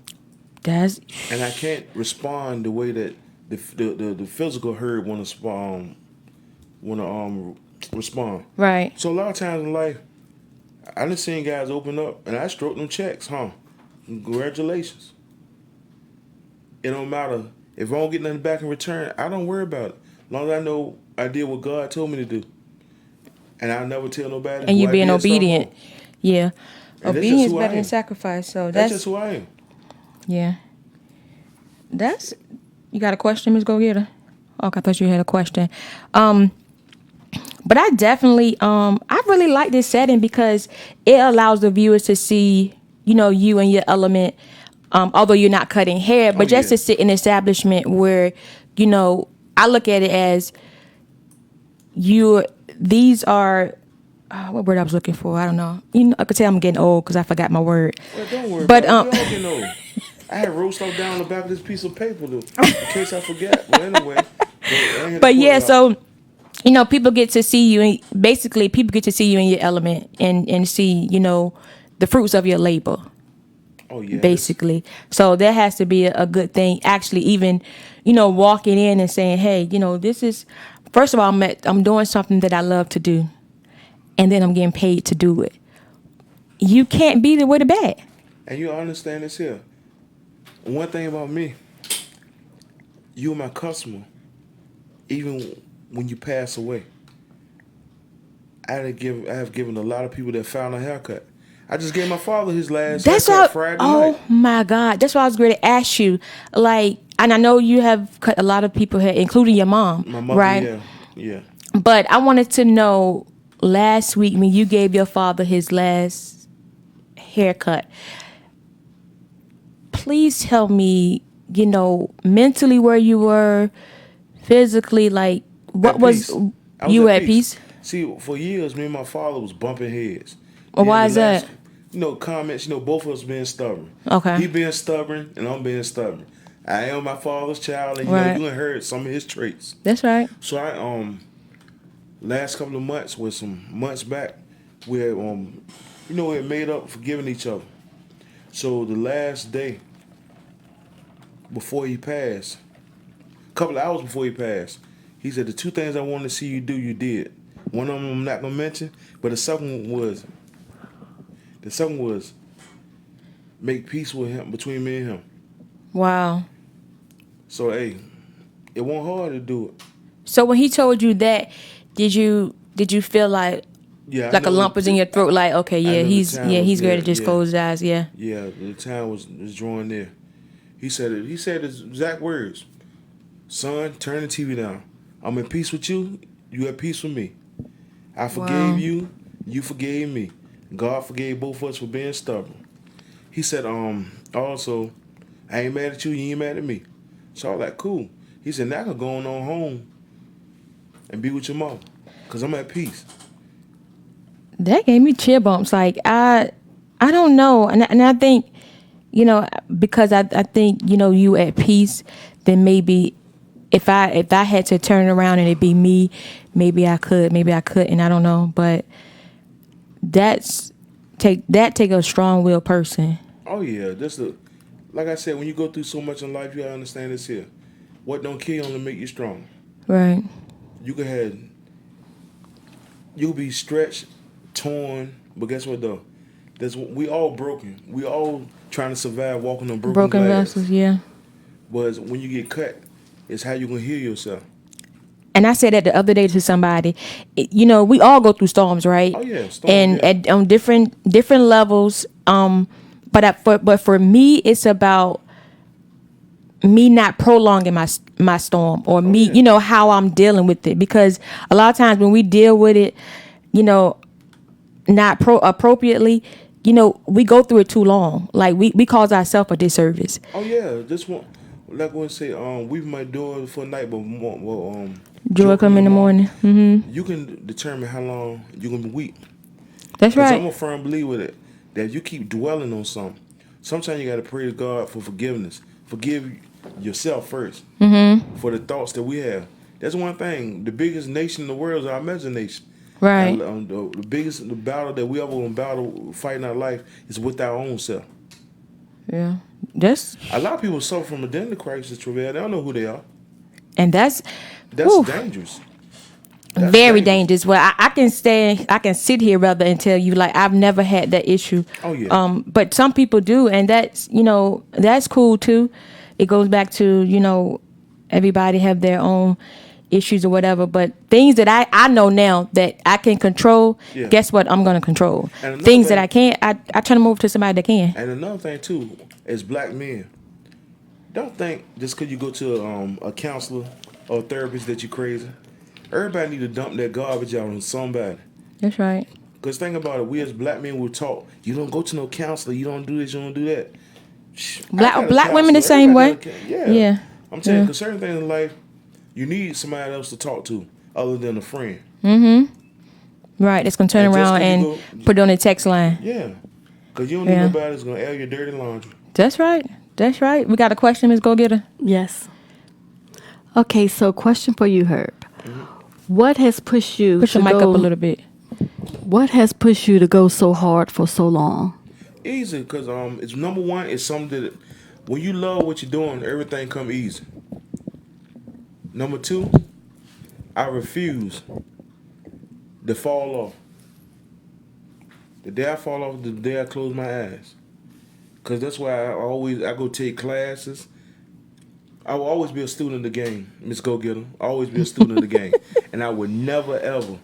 And I can't respond the way that the physical herd want to respond. Right. So a lot of times in life, I done seen guys open up and I stroke them checks, Congratulations. It don't matter. If I don't get nothing back in return, I don't worry about it. As long as I know I did what God told me to do. And I'll never tell nobody. And you being obedient. Yeah. And obedience is better than sacrifice. So that's just who I am. Yeah. You got a question, Ms. Go-Getter? Okay, I thought you had a question. But I definitely, I really like this setting because it allows the viewers to see, you and your element, although you're not cutting hair, but to sit in an establishment where, I look at it as these are, what word I was looking for? I don't know. I could tell I'm getting old because I forgot my word. Well, don't worry about it. We all getting old. I had wrote stuff down on the back of this piece of paper in case I forget. Well, anyway. But yeah, so people get to see you, and basically people get to see you in your element and see, the fruits of your labor. Oh yeah. Basically. So that has to be a good thing. Actually, even, walking in and saying, hey, this is, first of all, I'm doing something that I love to do. And then I'm getting paid to do it. You can't beat it with a bat. And you understand this here. One thing about me, you're my customer. Even when you pass away, I have given a lot of people that found a haircut. I just gave my father his last haircut Friday night. Oh my God, that's what I was going to ask you. And I know you have cut a lot of people hair, including your mom. My mother, right? Yeah. But I wanted to know, last week when you gave your father his last haircut, please tell me, mentally where you were, physically, like what was you at peace? See, for years, me and my father was bumping heads. Well, why is that? Comments, both of us being stubborn. Okay. He being stubborn and I'm being stubborn. I am my father's child, and you inherit some of his traits. That's right. So I last couple of months, with some months back, we had, we had made up, forgiving each other. So the last day before he passed, a couple of hours before he passed. He said, the 2 things I wanted to see you do, you did. One of them I'm not going to mention, but the second was make peace with him, between me and him. Wow. So, hey, it wasn't hard to do it. So when he told you that, did you feel like Yeah, a lump was in your throat? Like, okay, yeah, he's ready to just close his eyes. Yeah. Yeah, the time was drawing near. He said his exact words. Son, turn the TV down. I'm in peace with you. You at peace with me. I forgave you. You forgave me. God forgave both of us for being stubborn. He said, also, I ain't mad at you. You ain't mad at me. So I was like, cool. He said, now I can go on home and be with your mom, because I'm at peace. That gave me chill bumps. Like, I don't know. And I think, because I think, you at peace, then maybe if I had to turn around and it be me, maybe I could, maybe I couldn't. I don't know. But take a strong-willed person. Oh, yeah. Like I said, when you go through so much in life, you gotta understand this here. What don't kill you only make you strong. Right. You'll be stretched, torn, but guess what though? We all broken. We all trying to survive walking on broken glass. Vessels, yeah. But when you get cut, it's how you gonna heal yourself. And I said that the other day to somebody. We all go through storms, right? Oh yeah, storms. And on different levels. But for me, it's about me not prolonging my storm, or me, how I'm dealing with it. Because a lot of times when we deal with it, not appropriately, we go through it too long. Like we cause ourselves a disservice. Oh yeah, this one, like when say, we might do it for a night, but joy come in the morning. Mm-hmm. You can determine how long you're gonna be weak. That's right. I'm a firm believer with it, that if you keep dwelling on something, sometimes you gotta pray to God for forgiveness. Forgive yourself first for the thoughts that we have. That's one thing. The biggest nation in the world is our imagination. Right. The battle that we ever going to fight in our life is with our own self. Yeah. A lot of people suffer from identity crisis, Travail. They don't know who they are. And that's dangerous. That's very dangerous. Well, I can sit here rather and tell you, like, I've never had that issue. Oh yeah. But some people do, and that's cool too. It goes back to, everybody have their own issues or whatever, but things that I know now that I can control, guess what? I'm going to control. Things that I can't, I turn them over to somebody that can. And another thing too, as black men, don't think just because you go to a counselor or a therapist that you're crazy. Everybody need to dump that garbage out on somebody. That's right. Because think about it, we as black men were taught, you don't go to no counselor, you don't do this, you don't do that. Black women the same way. Yeah. I'm telling you, because certain things in life, you need somebody else to talk to other than a friend. Mm-hmm. Right, that's going to turn around and put it on the text line. Yeah. Because you don't need nobody that's going to air your dirty laundry. That's right. We got a question, Ms. Go-Getter? Yes. Okay, so question for you, Herb. Mm-hmm. What has pushed you Push your mic up a little bit. What has pushed you to go so hard for so long? Easy, because it's number one, it's something that when you love what you're doing, everything come easy. Number two, I refuse to fall off. The day I fall off, the day I close my eyes. Because that's why I go take classes. I will always be a student of the game, Miss Go-Getter. Always be a student of the game. And I would never, ever.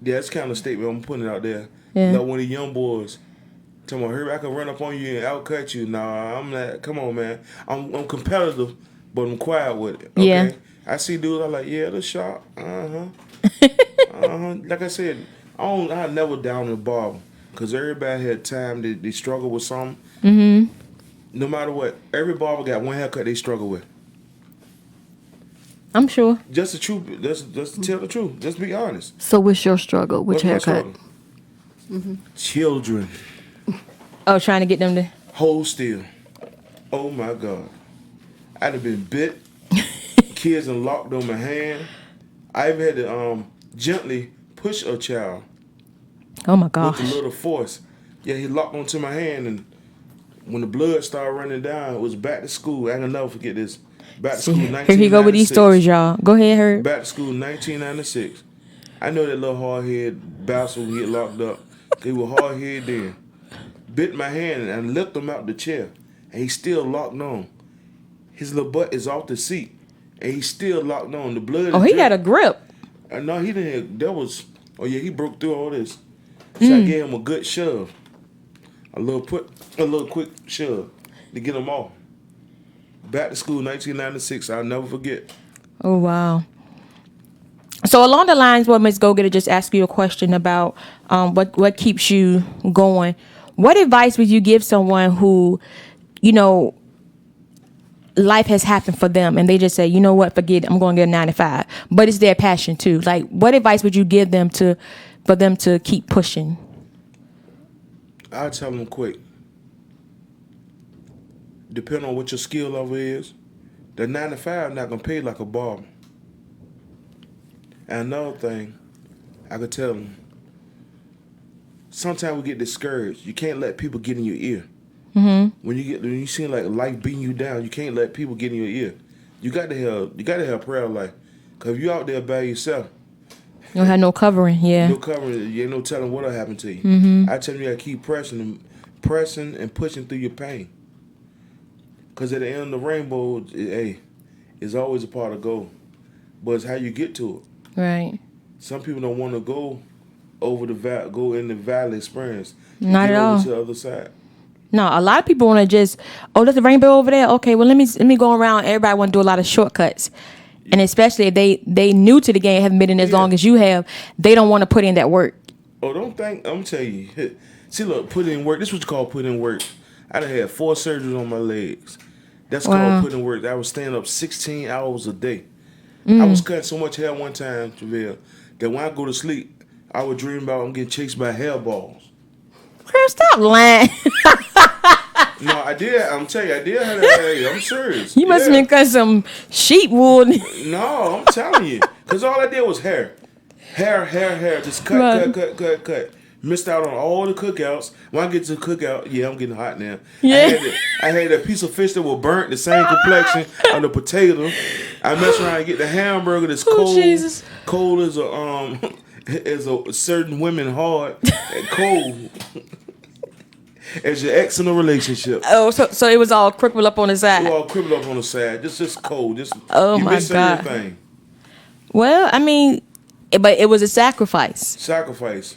Yeah, that's kind of a statement I'm putting out there. Yeah. Like one of the young boys, tell me, Herbert, I can run up on you and outcut you. Nah, I'm not. Come on, man. I'm competitive, but I'm quiet with it. Okay? Yeah. I see dudes, I'm like, yeah, that's sharp. Like I said, I never down the barber. Because everybody had time they struggle with something. Mm-hmm. No matter what, every barber got one haircut they struggle with. I'm sure. Just the truth. Just to tell the truth. Just be honest. So what's your struggle? Which haircut? Mm-hmm. Children. Oh, trying to get them to hold still. Oh my God. I'd have been bit. Kids and locked on my hand. I even had to gently push a child. Oh my gosh. With a little force. Yeah, he locked onto my hand and When the blood started running down, it was back to school. I can never forget this. Back to See, school, here he go with these 1996. stories, y'all. Go ahead, Herb. Back to school, 1996. I know that little hard head bouncer would get locked up. He was hard head then. Bit my hand and lifted him out the chair, and he's still locked on. His little butt is off the seat, and he's still locked on. The blood. Oh, he had a grip. No, he didn't. That was. Oh yeah, he broke through all this. So I gave him a good shove, a little quick shove to get him off. Back to school, 1996. I'll never forget. Oh, wow. So along the lines, what Ms. Go-Getter just asked you a question about what keeps you going. What advice would you give someone who, life has happened for them and they just say, you know what, forget it, I'm going to get a 9 to 5. But it's their passion too. Like, what advice would you give them for them to keep pushing? I tell them quick. Depending on what your skill level is, the 9 to 5 not gonna pay like a barber. And another thing, I could tell them. Sometimes we get discouraged. You can't let people get in your ear. Mm-hmm. When you see like life beating you down, you can't let people get in your ear. You got to have prayer life. Cause if you out there by yourself, You don't have no covering, yeah. no covering, you ain't no telling what'll happen to you. Mm-hmm. I tell you gotta keep pressing and pushing through your pain. Cause at the end of the rainbow, it's always a part of goal. But it's how you get to it. Right. Some people don't want to go over go in the valley experience. Not at all. Over to the other side. No, a lot of people want to just, there's a rainbow over there. Okay, well, let me go around. Everybody want to do a lot of shortcuts. And especially if they new to the game, haven't been in as long as you have, they don't want to put in that work. Oh, don't think, I'm telling you. See, look, put in work. This is what you call put in work. I done had 4 surgeries on my legs. That's called put in work. I was staying up 16 hours a day. I was cutting so much hair one time, Javale, that when I go to sleep, I would dream about I'm getting chased by hairballs. Girl, stop lying. No, I did. I'm telling you, I did have that. I'm serious. You must have been cutting some sheep wool. No, I'm telling you. Because all I did was hair. Hair. Just cut. Missed out on all the cookouts. When I get to the cookout, I'm getting hot now. Yeah. I had a piece of fish that was burnt, the same complexion of the potato. I messed around and get the hamburger that's cold. Jesus. Cold as a certain women hard and cold. As your ex in a relationship. Oh, so it was all crippled up on the side. It was all crippled up on the side. Just cold. You my miss God. everything. Well, I mean, but it was a sacrifice. Sacrifice.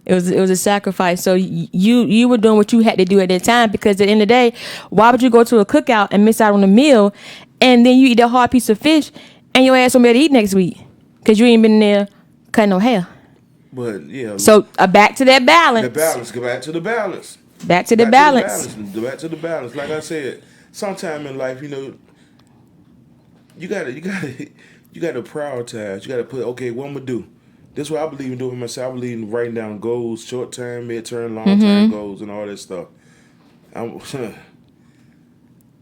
It was a sacrifice. So you were doing what you had to do at that time, because at the end of the day, why would you go to a cookout and miss out on a meal, and then you eat a hard piece of fish, and your ass won't be able to eat next week because you ain't been there cutting no hair. But yeah. So back to that balance. The balance. Go back to the balance. Back to the balance. Back to the balance. Like I said, sometime in life, you gotta prioritize. You gotta put, okay, what I'm gonna do. This is what I believe in doing myself. I believe in writing down goals, short term, mid term, long term goals, and all that stuff.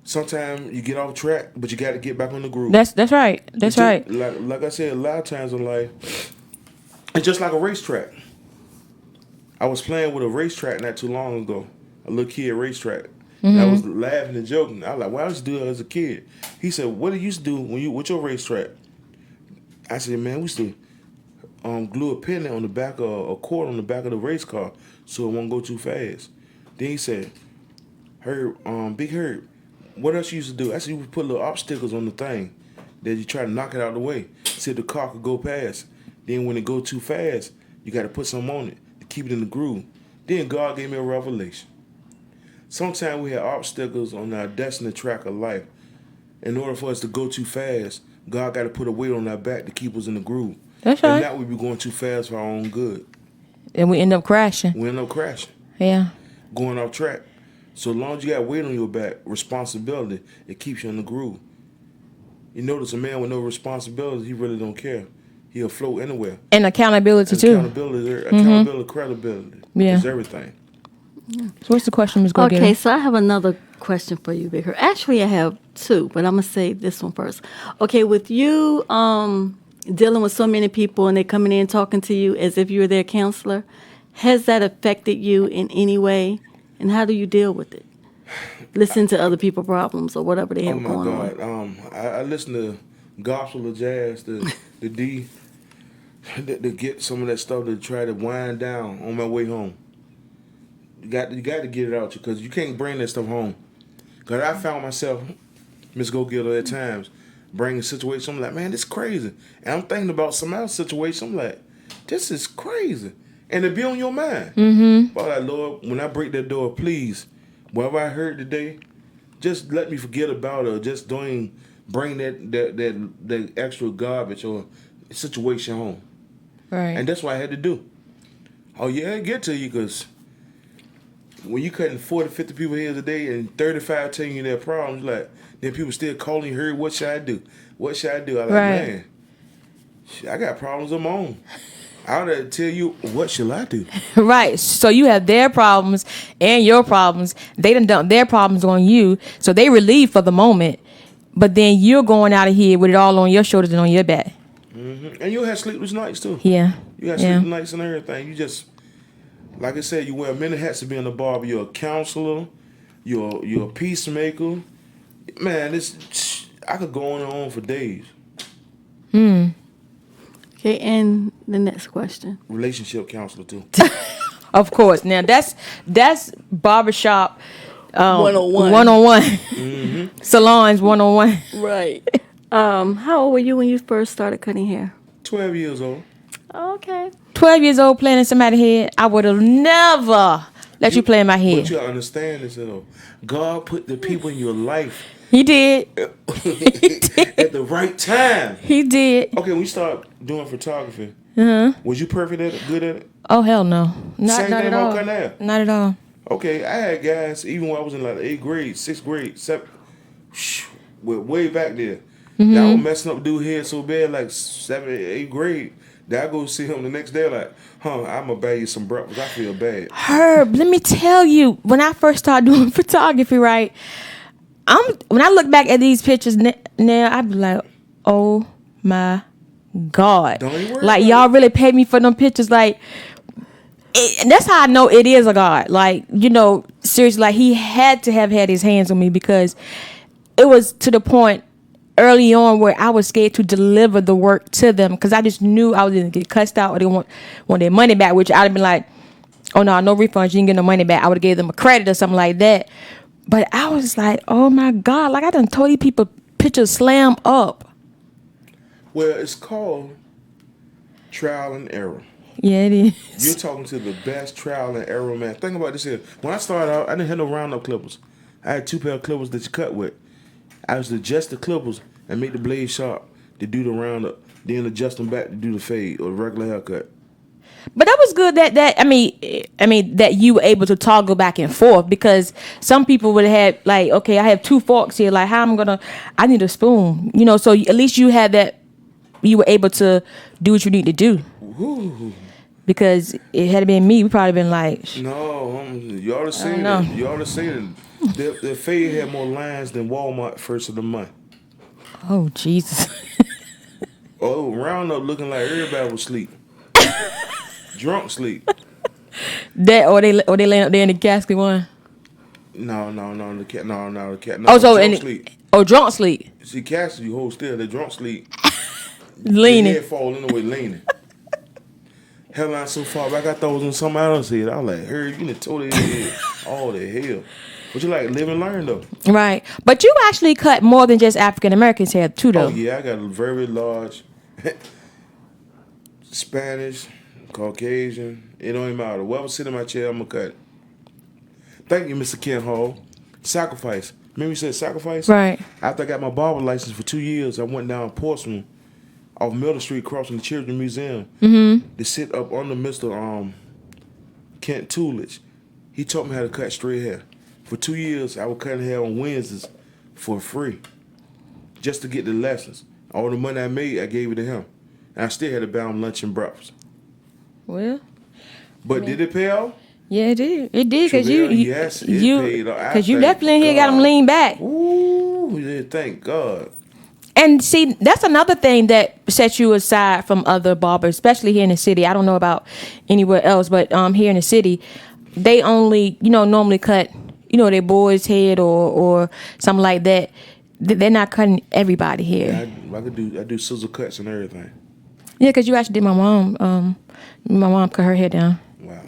Sometimes you get off track, but you got to get back on the groove. That's right. That's right. Like I said, a lot of times in life, it's just like a racetrack. I was playing with a racetrack not too long ago, a little kid racetrack. And I was laughing and joking. I was like, well, I used to do that as a kid. He said, what did you used to do with your racetrack? I said, man, we used to glue a pin on the back of a cord on the back of the race car so it won't go too fast. Then he said, Big Herb, what else you used to do? I said, you would put little obstacles on the thing that you try to knock it out of the way so the car could go past. Then when it go too fast, you got to put something on it to keep it in the groove. Then God gave me a revelation. Sometimes we have obstacles on our destiny track of life. In order for us to go too fast, God got to put a weight on our back to keep us in the groove. That's right. And now we be going too fast for our own good. And we end up crashing. Yeah. Going off track. So long as you got weight on your back, responsibility, it keeps you in the groove. You notice a man with no responsibility, he really don't care. He'll float anywhere. And accountability too. Accountability, credibility. Yeah. Is everything. So what's the question, Ms. Go-Getter? Okay, so I have another question for you, Big Herb. Actually, I have two, but I'm going to say this one first. Okay, with you dealing with so many people and they coming in talking to you as if you were their counselor, has that affected you in any way? And how do you deal with it? listen to other people's problems or whatever they Oh have my going God. on? I listen to gospel or jazz, the D, to get some of that stuff to try to wind down on my way home. You got to get it out because you can't bring that stuff home. Cause I found myself, Miss Go Getter, at times bringing situations. I'm like, man, this is crazy, and I'm thinking about some else situation. I'm like, this is crazy, and it be on your mind. Mm-hmm. But like, Lord, when I break that door, please, whatever I heard today, just let me forget about it. Or just bring that extra garbage or situation home. Right. And that's what I had to do. Oh yeah, I get to you because when you cutting 40, 50 people heads a day and 35 telling you their problems, like then people still calling you, "Hey, what should I do? What should I do?" I'm like, Right. man, I got problems of my own. I ought to tell you, what shall I do? Right. So you have their problems and your problems. They done dumped their problems on you. So they relieved for the moment. But then you're going out of here with it all on your shoulders and on your back. Mm-hmm. And you'll have sleepless nights too. Yeah. You have sleepless nights and everything. You just, like I said, you wear many hats to be in the barber. You're a counselor. You're a peacemaker. Man, I could go on and on for days. Okay, and the next question. Relationship counselor too. Of course. Now that's barbershop 101. 101. Mm-hmm. Salons 101. Right. How old were you when you first started cutting hair? 12 years old. Okay. 12 years old playing in somebody's head. I would have never let you play in my head. But you gotta understand this, God put the people in your life He did. at the right time. He did. Okay, when you start doing photography, was you perfect at it, good at it? Oh, hell no. Not Same thing at about all. cutting hair. Not at all. Okay, I had guys, even when I was in like 8th grade, 6th grade, 7th, way back there. That I was messing up dude head so bad, like 7th, 8th grade, that I go see him the next day like, I'm going to buy you some breakfast. I feel bad. Herb, let me tell you, when I first started doing photography, right, when I look back at these pictures now, I be like, oh my God. Don't even worry like, about y'all it. really paid me for them pictures. Like, and that's how I know it is a God. Like, seriously, like, he had to have had his hands on me because it was to the point early on where I was scared to deliver the work to them because I just knew I was going to get cussed out or they want their money back, which I'd have been like, oh, no refunds. You didn't get no money back. I would have gave them a credit or something like that. But I was like, oh, my God. Like, I done told these people pictures slam up. Well, it's called trial and error. Yeah, it is. You're talking to the best trial and error man. Think about this here. When I started out, I didn't have no roundup clippers. I had 2 pair of clippers that you cut with. I used to adjust the clippers and make the blade sharp to do the roundup, then adjust them back to do the fade or the regular haircut. But that was good that you were able to toggle back and forth because some people would have like, okay, I have 2 forks here. Like, I need a spoon, so at least you had that, you were able to do what you need to do. Ooh. Because it had been me, we probably been like, No, you ought to say that. You ought to say that. The fade had more lines than Walmart first of the month. oh, Jesus. Oh, roundup looking like everybody was asleep. Drunk sleep. That or they laying up there in the casket one. No, the cat. No, the cat. No, Oh, so drunk sleep. Drunk sleep. See, cats, you hold still. They drunk sleep. Leaning. Their head fall in the way, leaning. Headline so far back, I thought it was on somebody else's head. I was like, Herb, you done told their head. All the hell. But you like live and learn though. Right. But you actually cut more than just African Americans hair too, though. Oh yeah, I got a very large Spanish, Caucasian. It don't even matter. Whoever sit in my chair, I'm gonna cut. Thank you, Mr. Ken Hall. Sacrifice. Remember you said sacrifice? Right. After I got my barber license for 2 years, I went down Portsmouth off Middle Street crossing the Children's Museum to sit up under Mr. Kent Tulich. He taught me how to cut straight hair. For 2 years, I was cutting hair on Wednesdays for free just to get the lessons. All the money I made, I gave it to him. And I still had to buy him lunch and breakfast. Well. But did it pay off? Yeah, it did. It did because yes, it paid off. Because you definitely here got them lean back. Ooh, yeah, thank God. And see, that's another thing that sets you aside from other barbers, especially here in the city. I don't know about anywhere else, but here in the city, they only, normally cut, their boy's head or something like that, they're not cutting everybody hair. Yeah, I do scissor cuts and everything. Yeah, because you actually did my mom. My mom cut her hair down. Wow.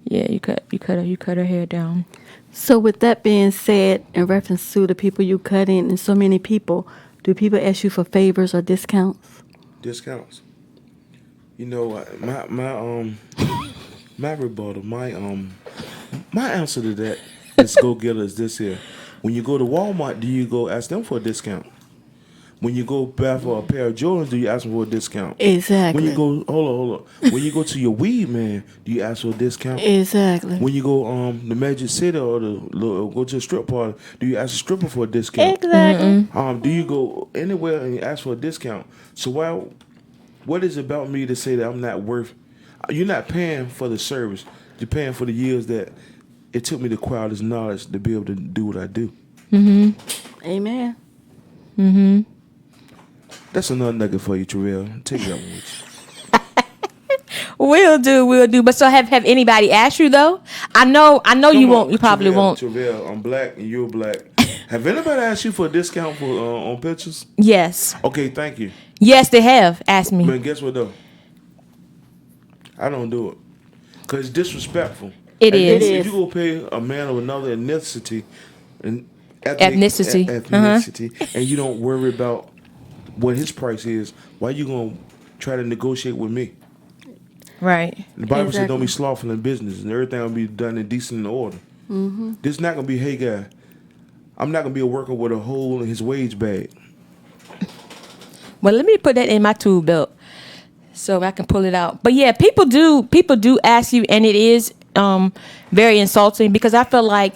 You cut her hair down. So with that being said, in reference to the people you cut in and so many people, do people ask you for favors or discounts? Discounts. My rebuttal, my answer to that is go getter is this here. When you go to Walmart, do you go ask them for a discount? When you go buy for a pair of Jordans, do you ask them for a discount? Exactly. When you go, hold on. When you go to your weed man, do you ask for a discount? Exactly. When you go the Magic City or go to a strip party, do you ask a stripper for a discount? Exactly. Do you go anywhere and you ask for a discount? So what is it about me to say that I'm not worth? You're not paying for the service. You're paying for the years that it took me to acquire this knowledge to be able to do what I do. Amen. That's another nugget for you, Terrell. Take that one with you. Will do. But so have anybody asked you though? I know you won't. You probably won't. Terrell, I'm black and you're black. Have anybody asked you for a discount for on pictures? Yes. Okay, thank you. Yes, they have asked me. But guess what though? I don't do it because it's disrespectful. It is. If you go pay a man of another ethnicity and Ethnicity. and you don't worry about what his price is, why you gonna try to negotiate with me? Right. The Bible said, Exactly. "Don't be slothful in business, and everything will be done in decent order." This is not gonna be, hey guy, I'm not gonna be a worker with a hole in his wage bag. Well, let me put that in my tool belt so I can pull it out. But yeah, people do ask you, and it is very insulting because I feel like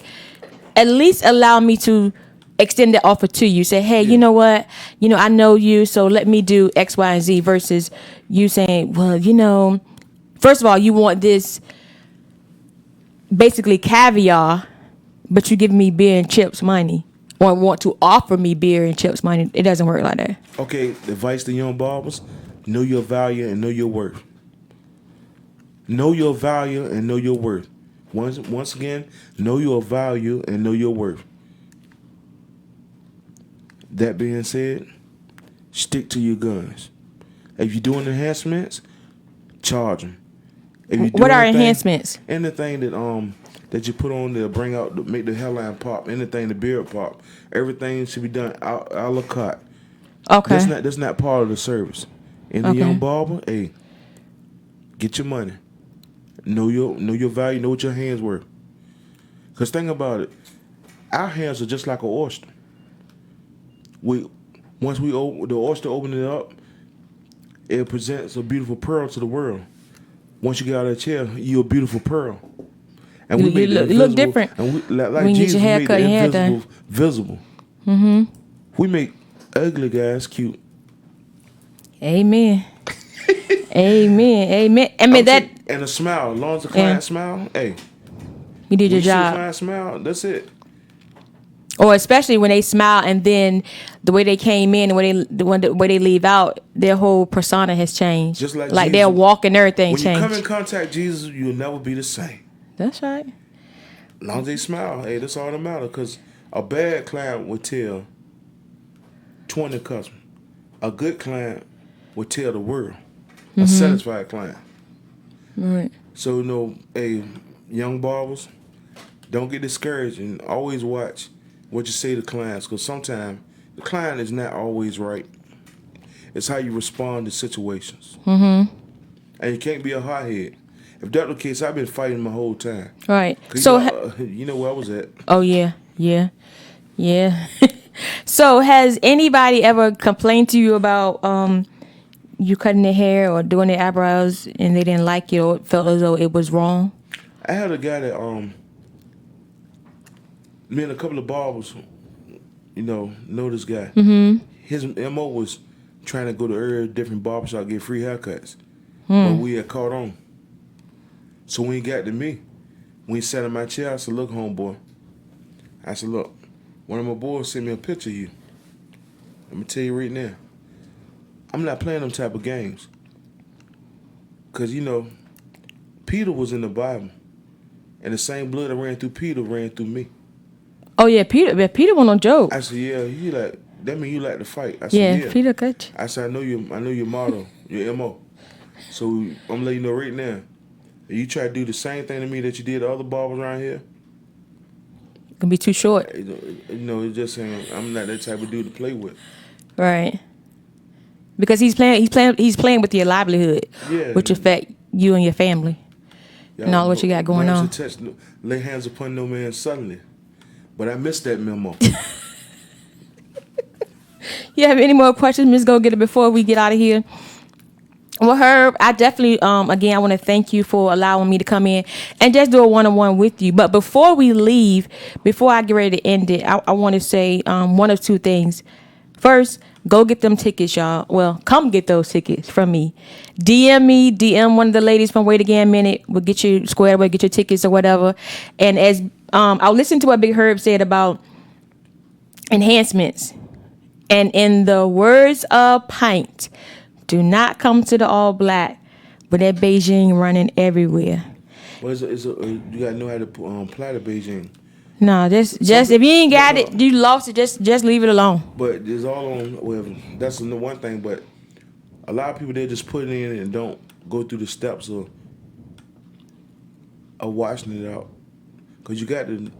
at least allow me to extend the offer to you. Say, hey, you know what? I know you, so let me do X, Y, and Z versus you saying, well, first of all, you want this basically caviar, but you give me beer and chips money or want to offer me beer and chips money. It doesn't work like that. Okay, advice to young barbers: know your value and know your worth. Know your value and know your worth. Once again, know your value and know your worth. That being said, stick to your guns. If you're doing enhancements, charge them. What are enhancements? Anything that you put on to bring out, to make the hairline pop, anything the beard pop, everything should be done a la carte. Okay. That's not part of the service. And the young barber, hey, get your money. Know your value. Know what your hands worth. Cause think about it, our hands are just like an oyster. Once the oyster open it up, it presents a beautiful pearl to the world. Once you get out of that chair, you're a beautiful pearl. And we make the look different. And we, like when you Jesus, get your hair we cut, make your hair the done. invisible visible. We make ugly guys cute. Amen. Amen. I mean that. And a smile, as long as the client smile, hey, You did your when you see a job. client smile, that's it. Or especially when they smile and then the way they came in and the way they leave out, their whole persona has changed. Just like their Jesus. walk and everything When changed. you come in contact with Jesus, you'll never be the same. That's right. As long as they smile, hey, that's all that matters. Because a bad client would tell 20 customers. A good client would tell the world. A satisfied client. Right. So, hey, young barbers, don't get discouraged and always watch what you say to clients, because sometimes the client is not always right. It's how you respond to situations. And you can't be a hothead. If that's the case, I've been fighting my whole time. Right. So you know where I was at. Oh yeah. So has anybody ever complained to you about you cutting their hair or doing their eyebrows and they didn't like it or felt as though it was wrong? I had a guy that me and a couple of barbers, know this guy. His MO was trying to go to every different barbershop, get free haircuts. But we had caught on. So when he got to me, when he sat in my chair, I said, look, homeboy. I said, look, one of my boys sent me a picture of you. Let me tell you right now. I'm not playing them type of games. Because, Peter was in the Bible. And the same blood that ran through Peter ran through me. Oh yeah, Peter wasn't no joke. I said, yeah, that mean you like to fight. I said, Yeah, Peter could. I said, I know your motto, your MO. So I'm gonna let you know right now. If you try to do the same thing to me that you did to other barbers around here, Gonna be too short. It's just saying I'm not that type of dude to play with. Right. Because he's playing with your livelihood, which affect you and your family. And all what you got going on. Lay hands upon no man suddenly. But I missed that memo. You have any more questions, Ms. Go Get It, before we get out of here? Well, Herb, I definitely, again, I want to thank you for allowing me to come in and just do a one-on-one with you. But before we leave, before I get ready to end it, I want to say one of two things. First, go get them tickets, y'all. Well, come get those tickets from me. DM one of the ladies from Wait Again Minute. We'll get you squared away, get your tickets or whatever. And as I'll listen to what Big Herb said about enhancements. And in the words of Pint, do not come to the All Black with that Beijing running everywhere. Well, you gotta know how to apply the Beijing. No, just if you ain't got it, you lost it. Just leave it alone. But it's all on. Well, that's the one thing. But a lot of people, they just put it in and don't go through the steps of washing it out. Cause you got to.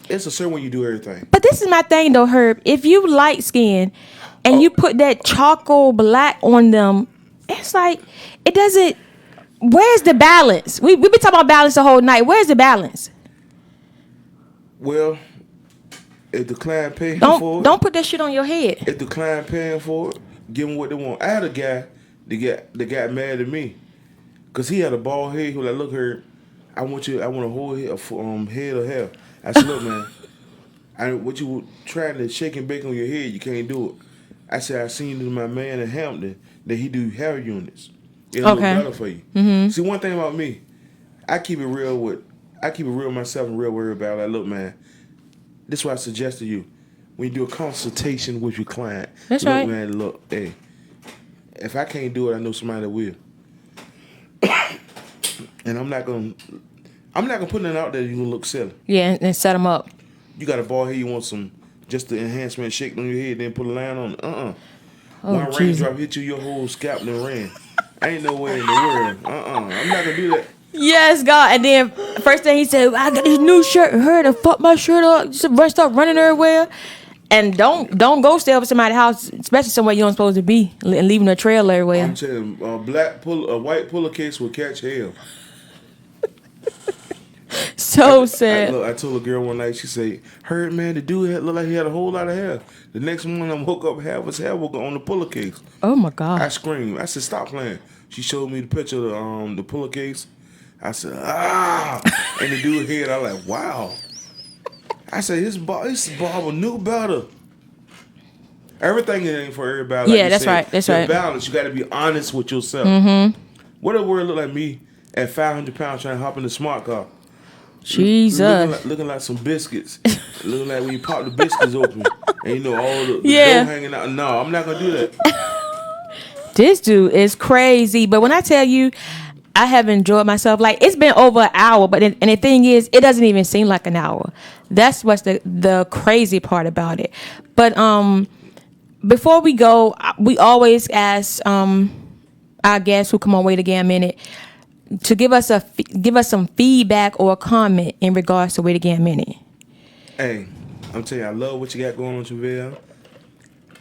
It's a certain way you do everything. But this is my thing though, Herb. If you light skin and you put that charcoal black on them, it's like it doesn't. Where's the balance? We've been talking about balance the whole night. Where's the balance? Well, if the client paying for it, don't put that shit on your head. If the client paying for it, give them what they want. I had a guy that got mad at me because he had a bald head. He was like, "Look, Herb, I want a whole head of hair." I said, "Look, man, what you trying to shake and bake on your head, you can't do it." I said, "I seen my man in Hampton that he do hair units. It'll look better for you." Mm-hmm. See, one thing about me, I keep it real myself and real worried about. Like, look, man, this is what I suggest to you. When you do a consultation with your client, that's look, right. Man, look, hey, if I can't do it, I know somebody that will. And I'm not gonna put it out there you gonna look silly. Yeah, and set them up. You got a bald head, you want just the enhancement shake on your head, then put a line on it. Oh, one raindrop hit you, your whole scalp and ran. Ain't no way in the world. I'm not gonna do that. Yes, God. And then first thing he said, I got this new shirt. Heard to fuck my shirt up. Just start running everywhere. And don't go stay over somebody's house, especially somewhere you don't supposed to be, and leaving a trail everywhere. I'm telling you, a white pillowcase will catch hell. So sad. I told a girl one night, she said, "Heard, man, the dude looked like he had a whole lot of hair." The next morning, I woke up, half his hair was on the pillowcase. Oh my God! I screamed. I said, "Stop playing." She showed me the picture of the pillowcase. I said, "Ah!" And the dude's head, I was like, "Wow." I said, "This barber knew better." Everything ain't for everybody. Yeah, that's right. That's right. Balance. You got to be honest with yourself. Mm-hmm. What a word look like me at 500 pounds trying to hop in the smart car. Jesus. Looking like some biscuits. Looking like when you pop the biscuits open and all the dough hanging out. No, I'm not going to do that. This dude is crazy. But when I tell you, I have enjoyed myself. Like, it's been over an hour, but and the thing is, it doesn't even seem like an hour. That's what's the crazy part about it. But before we go, we always ask our guests who come on Wait Again Minute to give us some feedback or a comment in regards to Wait Again Minute. Hey, I'm telling you, I love what you got going on, Javale.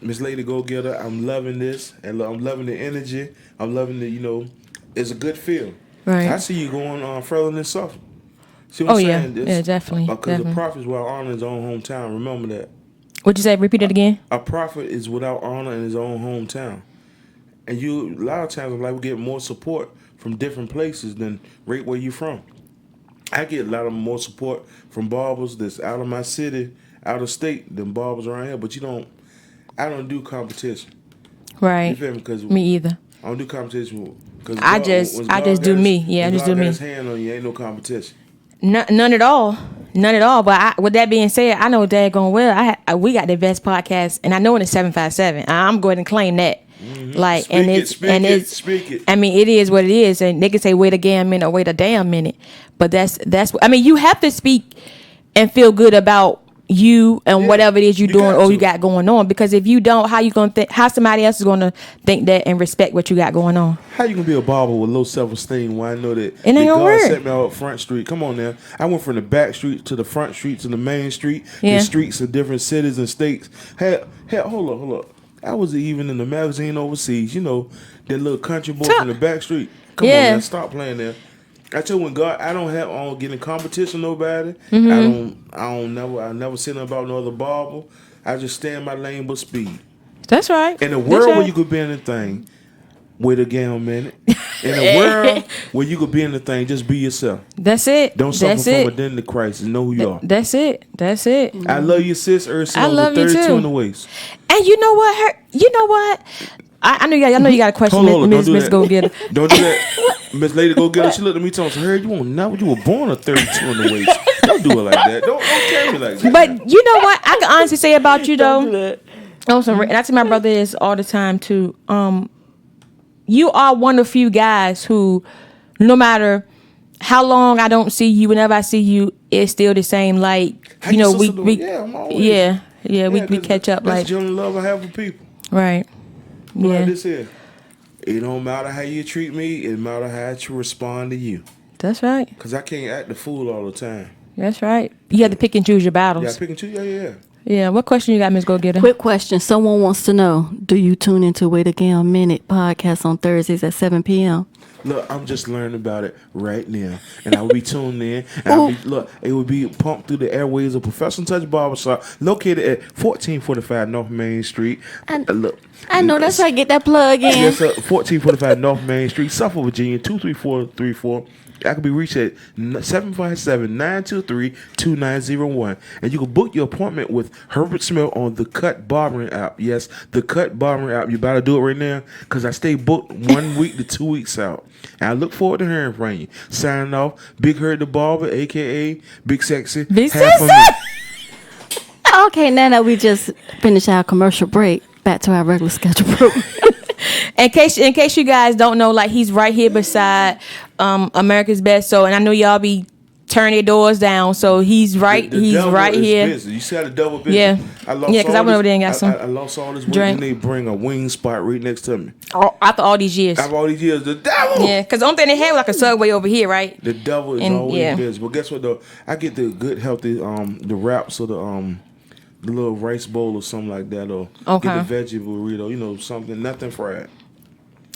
Miss Lady Go Getter, I'm loving this, and I'm loving the energy. I'm loving the, it's a good feel. Right. I see you going further than Suffolk. See what I'm saying? Yeah, definitely. Because the prophet is without honor in his own hometown. Remember that. What'd you say? Repeat it again. A prophet is without honor in his own hometown. And a lot of times, we get more support from different places than right where you from. I get a lot of more support from barbers that's out of my city, out of state, than barbers around here. But I don't do competition. Right. You feel me? 'Cause me either. I don't do competition. I just do me. Yeah, I just do me. His hand on you, ain't no competition. None at all. None at all. But with that being said, I know daggone well we got the best podcast, and I know it's 757. I'm going to claim that. Like, Speak and it, it's speak and it, it's. speak it. I mean, it is what it is, and they can say wait a damn minute or wait a damn minute, but that's. I mean, you have to speak and feel good about you and Yeah, whatever it is you're you doing got or you to. got going on. Because if you don't, how you gonna think? How somebody else is gonna think that and respect what you got going on? How you gonna be a barber with low self-esteem when I know that, ain't gonna God work. set me out front street? Come on now. I went from the back street to the front street to the main street. Yeah. The streets of different cities and states. Hey, hold up. I was even in the magazine overseas. You know, that little country boy from the back street. Come on Yeah. now, stop playing there. I tell you when God, I don't get in competition with nobody. Mm-hmm. I never say nothing about no other barber. I just stay in my lane but speed. That's right. In a That's world right. where you could be in the thing, wait a damn minute. In a world where you could be in the thing, just be yourself. That's it. Don't suffer That's from it. identity crisis. Know who you are. That's it. That's it. I love you, sis. Ursula, I love you 32 too. in the waist. And you know what? You know what? I know you got a question, Hold on, don't do Miss that. Go Getter. Don't do that. Miss Lady Go Get Her. She looked at me and said, "Heard you won't know you were born a 32 in the waist. Don't do it like that. Don't carry me like that." But you know what? I can honestly say about you Don't do though. that. And I tell my brother this all the time too. You are one of the few guys who, no matter how long I don't see you, whenever I see you, it's still the same. Like How you know, your sister doing? Yeah, I'm always- we catch up. That's Like genuine love I have for people. right. But Yeah, like this here, it don't matter how you treat me. It matter how I respond to you. that's right. Cause I can't act the fool all the time. That's right. You have to pick and choose your battles. Yeah, pick and choose. Yeah. Yeah. What question you got, Miss Go Getter? Quick question. Someone wants to know, do you tune into Wait Again a Minute podcast on Thursdays at 7 p.m.? Look, I'm just learning about it right now, and I will be tuned in. And it will be pumped through the airways of Professional Touch Barber Shop, located at 1445 North Main Street. I know that's right. Get that plug in. Yes, 1445 North Main Street, Suffolk, Virginia, 23434. I can be reached at 757-923-2901. And you can book your appointment with Herbert Smith on the Cut Barbering app. Yes, the Cut Barbering app. You better do it right now because I stay booked 1 week to 2 weeks out. And I look forward to hearing from you. Signing off, Big Herd the Barber, a.k.a. Big Sexy. Big Half of Sexy! me. Okay, now that we just finished our commercial break, back to our regular schedule program. In case you guys don't know, like he's right here beside America's Best. So, and I know y'all be turning your doors down. So he's right. The he's devil right is here. busy. You see how the devil busy? Yeah. Yeah, because I went over there and got some I lost all this weight drink. and they bring a wing spot right next to me. After all these years. After all these years, the devil. Yeah, because the only thing they had was like a Subway over here, right? The devil is And, always yeah. busy. But guess what though? I get the good healthy the wraps or the little rice bowl or something like that, or Okay. get the veggie burrito. You know, something nothing fried.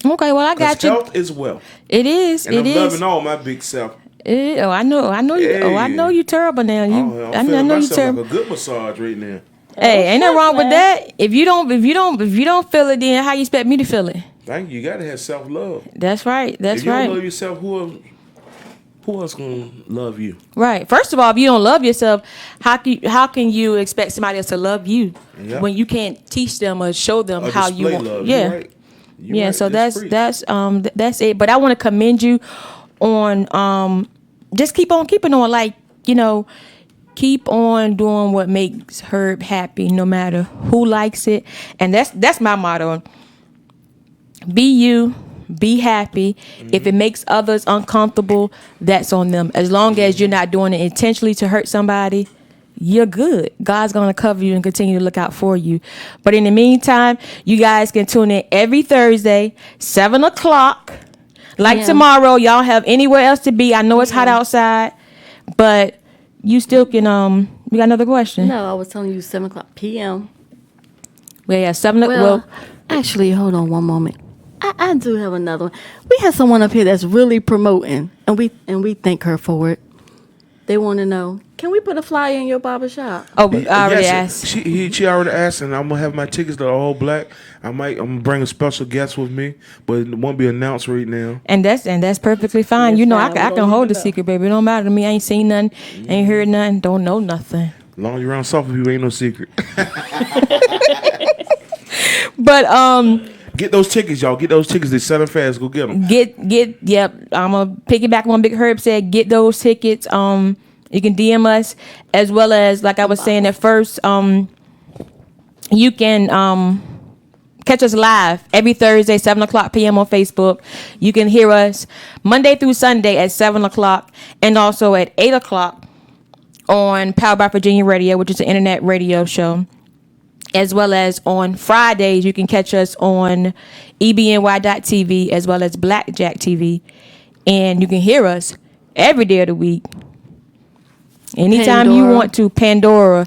Okay, well I got 'Cause you. health is wealth, It is. and It I'm is. loving all my big self. I know you. Hey. I know you terrible now. I'm I feeling know you myself terrible. like a good massage right now. Hey, ain't nothing wrong with man. that. If you don't feel it, then how you expect me to feel it? Thank you. You gotta have self love. That's right. That's If you right. don't love yourself, who else gonna love you? Right. First of all, if you don't love yourself, how can you expect somebody else to love you Yeah. when you can't teach them or show them Or how you display want? love. Yeah. You're right. You're Yeah. right. So That's that's it. But I want to commend you on just keep on keeping on, like, you know, keep on doing what makes Herb happy, no matter who likes it. And that's my motto. Be you. Be happy. If it makes others uncomfortable, that's on them. As long as you're not doing it intentionally to hurt somebody, you're good. God's going to cover you and continue to look out for you. But in the meantime, you guys can tune in every Thursday, 7 o'clock. Like Yeah. tomorrow, y'all have anywhere else to be. I know it's hot outside, but you still can, you got another question? No, I was telling you 7 o'clock p.m. Well, yeah, 7 o'clock. Well, actually, hold on one moment. I do have another one. We have someone up here that's really promoting, and we thank her for it. They want to know, can we put a flyer in your barber shop? I already Yes, asked. She already asked, and I'm gonna have my tickets that are all black. I'm gonna bring a special guest with me, but it won't be announced right now. And that's perfectly fine. Yes, You know, ma'am. I We can don't hold need the to know. secret, baby. It don't matter to me. I ain't seen nothing, ain't heard nothing, don't know nothing. As long as you're around Suffolk, you ain't no secret. But Get those tickets, y'all. Get those tickets. They're selling fast. Go get them. yep. I'm gonna piggyback on what Big Herb said. Get those tickets. You can DM us, as well as, like I was saying at first, you can Catch us live every Thursday, 7 o'clock p.m. on Facebook. You can hear us Monday through Sunday at 7 o'clock and also at 8 o'clock on Powered by Virginia Radio, which is an internet radio show. As well as on Fridays, you can catch us on ebny.tv as well as Blackjack TV. And you can hear us every day of the week. Anytime you want to. Pandora.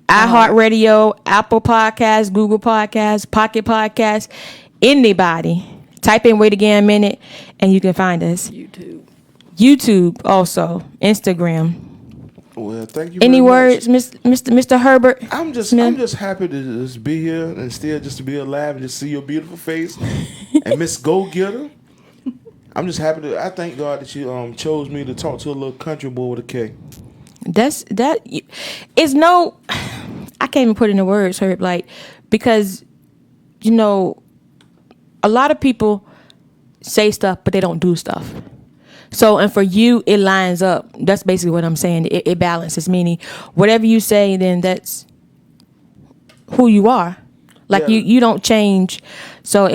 iHeartRadio, Apple Podcasts, Google Podcasts, Pocket Podcasts, anybody. Type in Wait Again a Minute and you can find us. YouTube also. Instagram. Well, thank you. Any very words, much. Mr. Herbert? I'm just happy to just be here and still just to be alive and just see your beautiful face. And Miss Go Getter. I'm just happy I thank God that you chose me to talk to a little country boy with a K. I can't even put it into words, Herb, like, because, you know, a lot of people say stuff, but they don't do stuff. So, and for you, it lines up. That's basically what I'm saying. It balances, meaning whatever you say, then that's who you are. Like, you don't change. So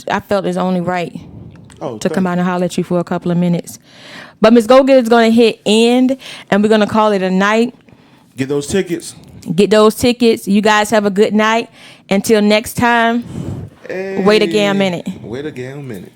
I felt it's only right to come out and holler at you for a couple of minutes. But Miss Go Get is going to hit end, and we're going to call it a night. Get those tickets. You guys have a good night. Until next time, wait a damn minute. Wait a damn minute.